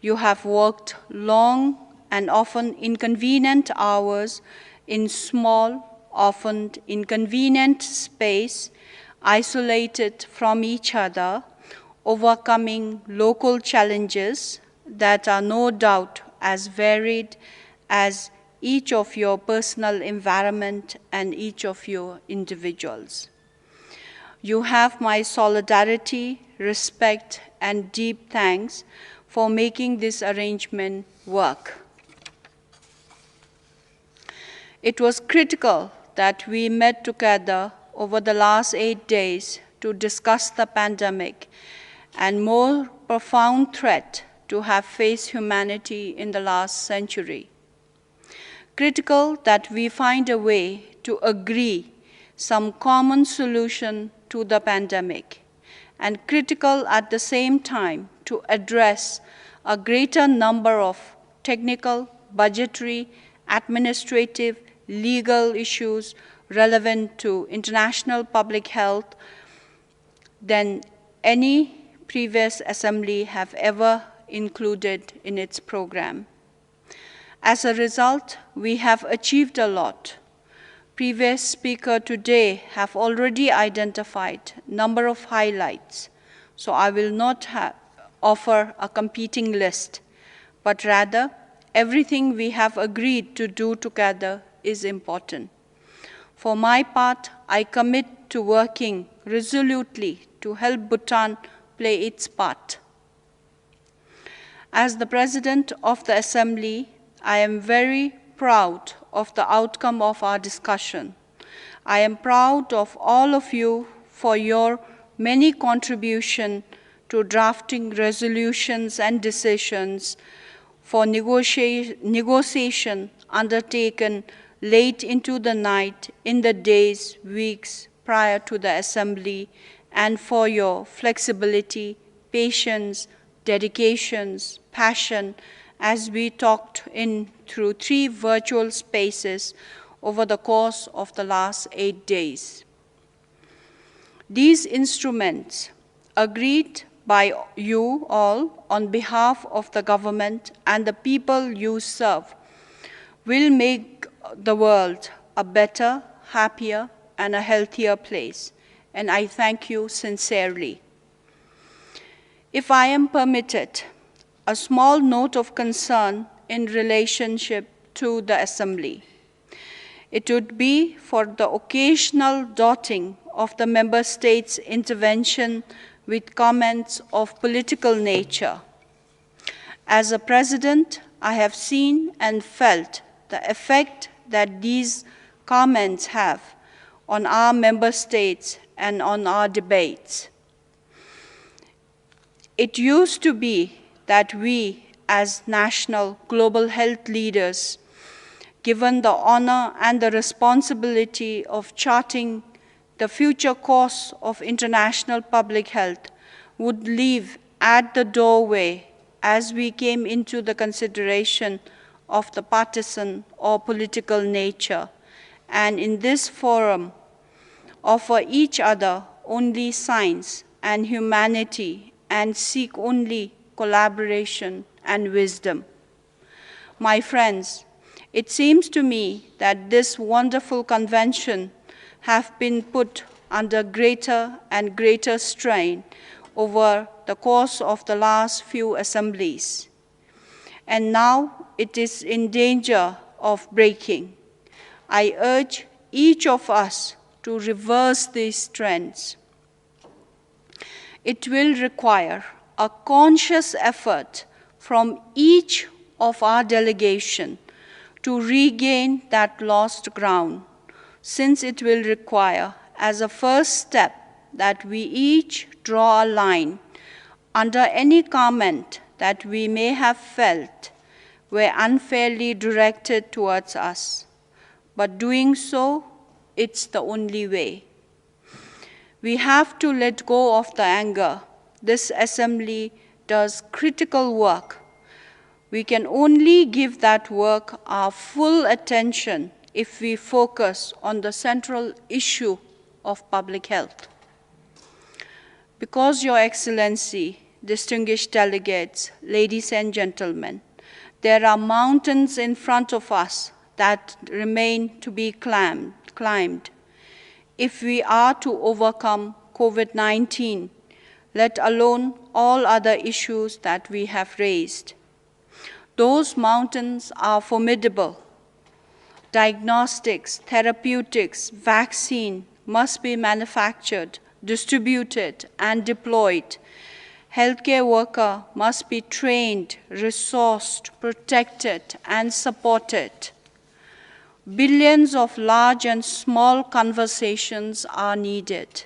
You have worked long and often inconvenient hours in small, often inconvenient space, isolated from each other, overcoming local challenges that are no doubt as varied as each of your personal environment and each of your individuals. You have my solidarity, respect, and deep thanks for making this arrangement work. It was critical that we met together over the last 8 days to discuss the pandemic and more profound threat to have faced humanity in the last century. Critical that we find a way to agree some common solution to the pandemic, and critical at the same time to address a greater number of technical, budgetary, administrative, legal issues relevant to international public health than any previous assembly have ever included in its program. As a result, we have achieved a lot. Previous speakers today have already identified a number of highlights, so I will not offer a competing list, but rather everything we have agreed to do together is important. For my part, I commit to working resolutely to help Bhutan play its part. As the President of the Assembly, I am very proud of the outcome of our discussion. I am proud of all of you for your many contributions to drafting resolutions and decisions, for negotiation undertaken late into the night in the days, weeks prior to the Assembly, and for your flexibility, patience, dedications, passion, as we talked in through 3 virtual spaces over the course of the last 8 days. These instruments, agreed by you all on behalf of the government and the people you serve, will make the world a better, happier, and a healthier place, and I thank you sincerely. If I am permitted, a small note of concern in relationship to the Assembly. It would be for the occasional dotting of the member states' intervention with comments of political nature. As a president, I have seen and felt the effect that these comments have on our member states and on our debates. It used to be that we, as national global health leaders, given the honor and the responsibility of charting the future course of international public health, would leave at the doorway as we came into the consideration of the partisan or political nature, and in this forum offer each other only science and humanity and seek only collaboration and wisdom. My friends, it seems to me that this wonderful convention have been put under greater and greater strain over the course of the last few assemblies. And now it is in danger of breaking. I urge each of us to reverse these trends. It will require a conscious effort from each of our delegation to regain that lost ground, since it will require, as a first step, that we each draw a line under any comment that we may have felt were unfairly directed towards us. But doing so, it's the only way. We have to let go of the anger. This assembly does critical work. We can only give that work our full attention if we focus on the central issue of public health. Because, Your Excellency, distinguished delegates, ladies and gentlemen, there are mountains in front of us that remain to be climbed. If we are to overcome COVID-19, let alone all other issues that we have raised. Those mountains are formidable. Diagnostics, therapeutics, vaccine must be manufactured, distributed, and deployed. Healthcare workers must be trained, resourced, protected, and supported. Billions of large and small conversations are needed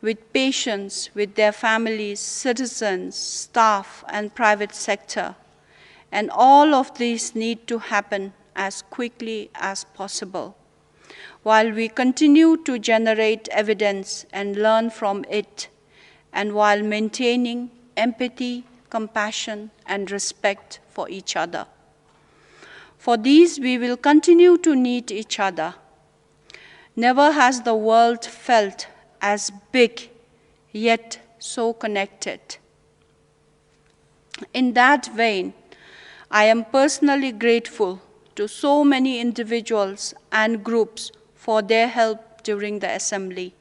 with patients, with their families, citizens, staff, and private sector. And all of these need to happen as quickly as possible, while we continue to generate evidence and learn from it, and while maintaining empathy, compassion, and respect for each other. For these, we will continue to need each other. Never has the world felt as big, yet so connected. In that vein, I am personally grateful to so many individuals and groups for their help during the assembly.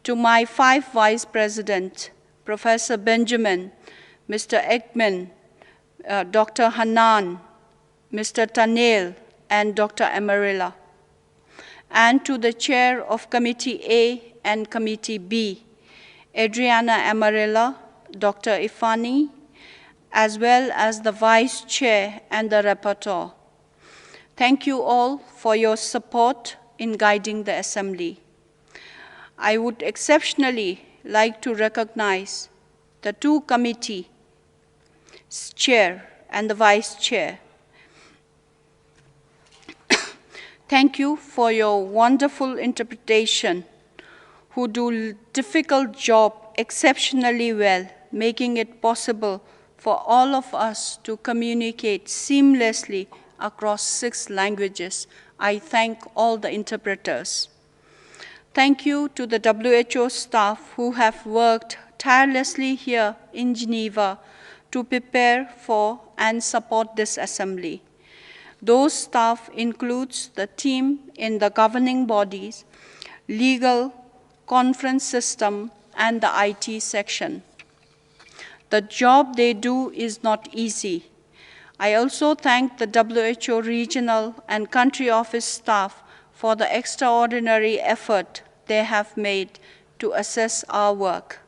To my 5 vice presidents, Professor Benjamin, Mr. Ekman, Dr. Hanan, Mr. Tanel, and Dr. Amarilla, and to the chair of Committee A and Committee B, Adriana Amarilla, Dr. Ifani, as well as the vice chair and the rapporteur. Thank you all for your support in guiding the assembly. I would exceptionally like to recognize the 2 committees chair and the vice chair. Thank you for your wonderful interpretation, who do difficult job exceptionally well, making it possible for all of us to communicate seamlessly across 6 languages. I thank all the interpreters. Thank you to the WHO staff who have worked tirelessly here in Geneva to prepare for and support this assembly. Those staff includes the team in the governing bodies, legal, conference system, and the IT section. The job they do is not easy. I also thank the WHO regional and country office staff for the extraordinary effort they have made to assess our work.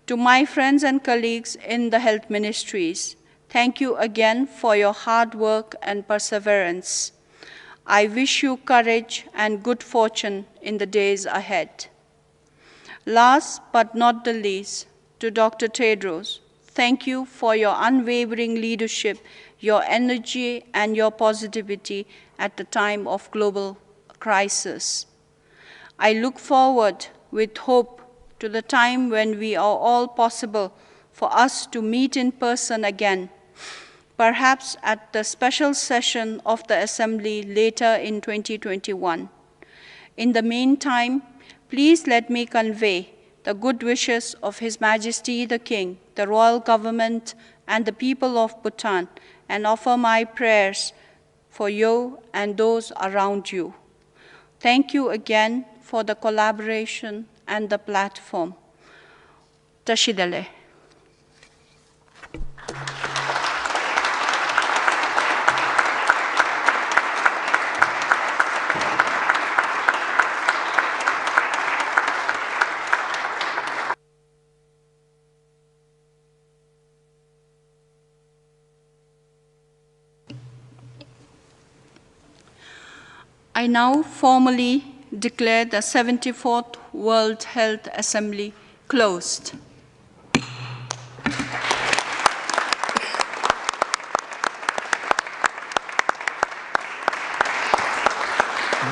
To my friends and colleagues in the health ministries, thank you again for your hard work and perseverance. I wish you courage and good fortune in the days ahead. Last but not the least, to Dr. Tedros, thank you for your unwavering leadership, your energy, and your positivity at the time of global crisis. I look forward with hope to the time when we are all possible for us to meet in person again, perhaps at the special session of the Assembly later in 2021. In the meantime, please let me convey the good wishes of His Majesty the King, the royal government, and the people of Bhutan, and offer my prayers for you and those around you. Thank you again for the collaboration and the platform. Tashidale. I now formally declare the 74th World Health Assembly closed.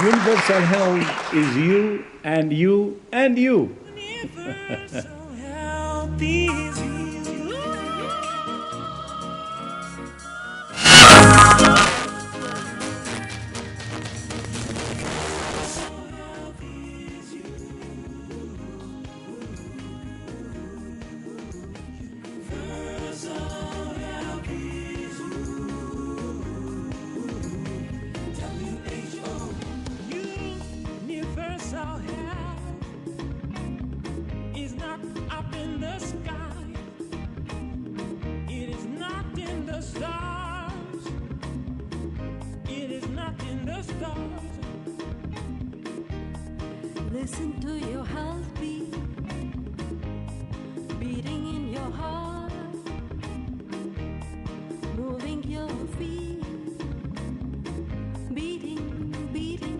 Universal health is you and you and you. Universal health is you. Universal health is not up in the sky. It is not in the stars. It is not in the stars. Listen to your health beat, beating in your heart, moving your feet, beating, beating.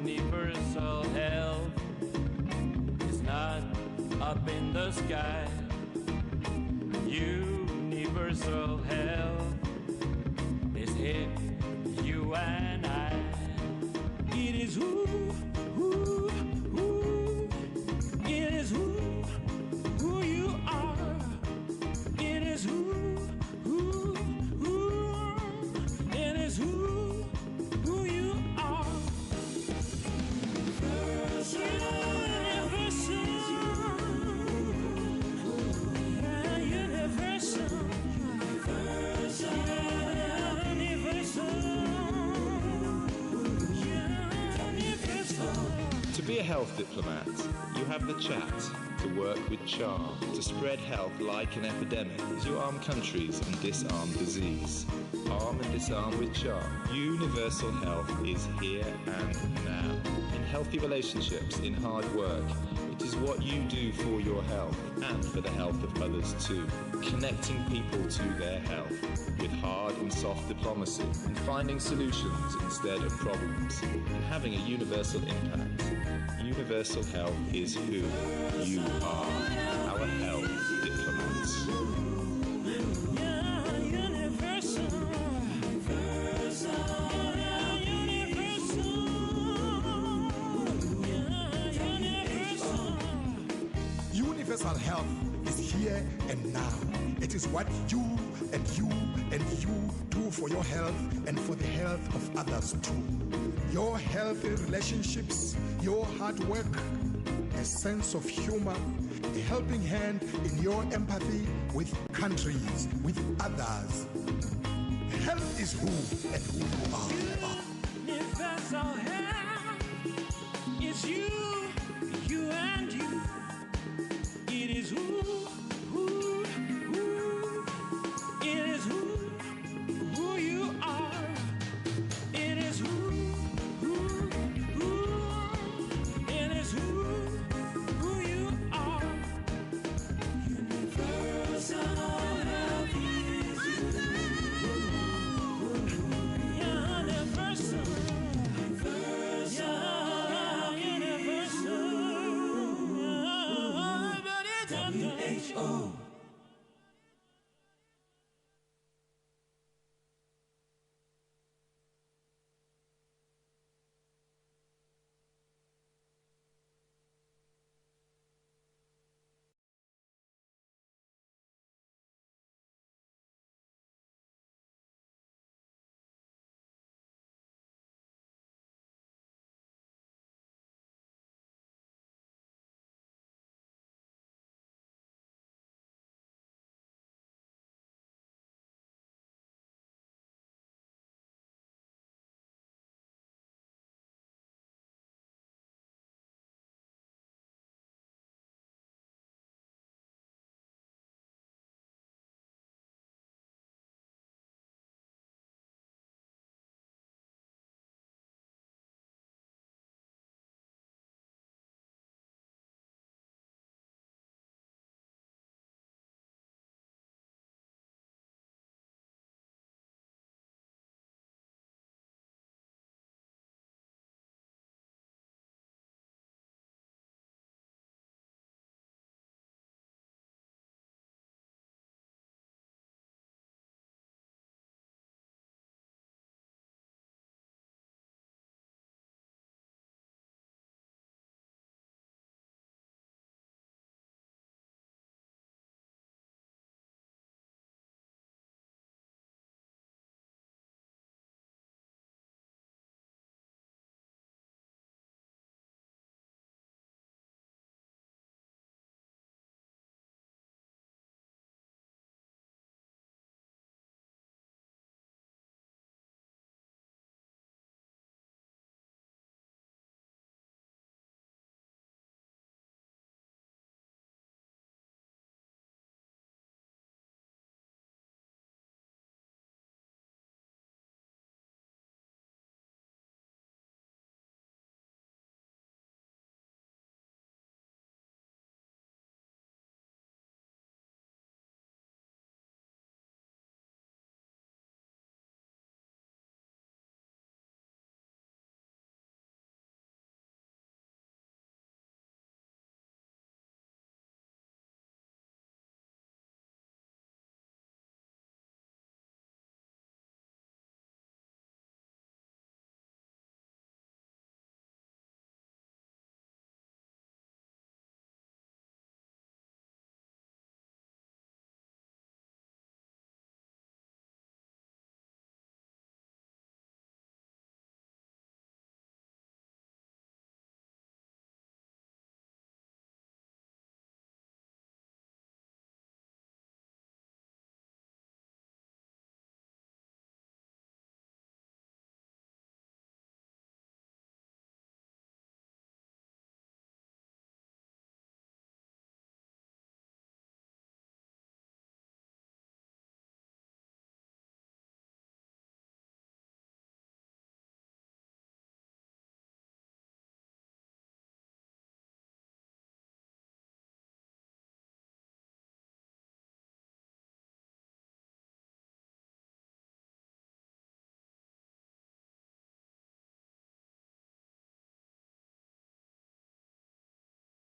Universal health is not up in the sky. Universal health is in you and I. It is who, it is who you are. It is who, it is who you are. To be a health diplomat, you have the chat, to work with charm, to spread health like an epidemic as you arm countries and disarm disease. Arm and disarm with charm. Universal health is here and now. In healthy relationships, in hard work, it is what you do for your health and for the health of others too. Connecting people to their health with hard and soft diplomacy and finding solutions instead of problems and having a universal impact. Universal health is who you are, our health diplomats. Universal health is here and now. It is what you and you and you do for your health and for the health of others too. Your healthy relationships, your hard work, a sense of humor, a helping hand in your empathy with countries, with others. Health is who and who you are. Universal health is you.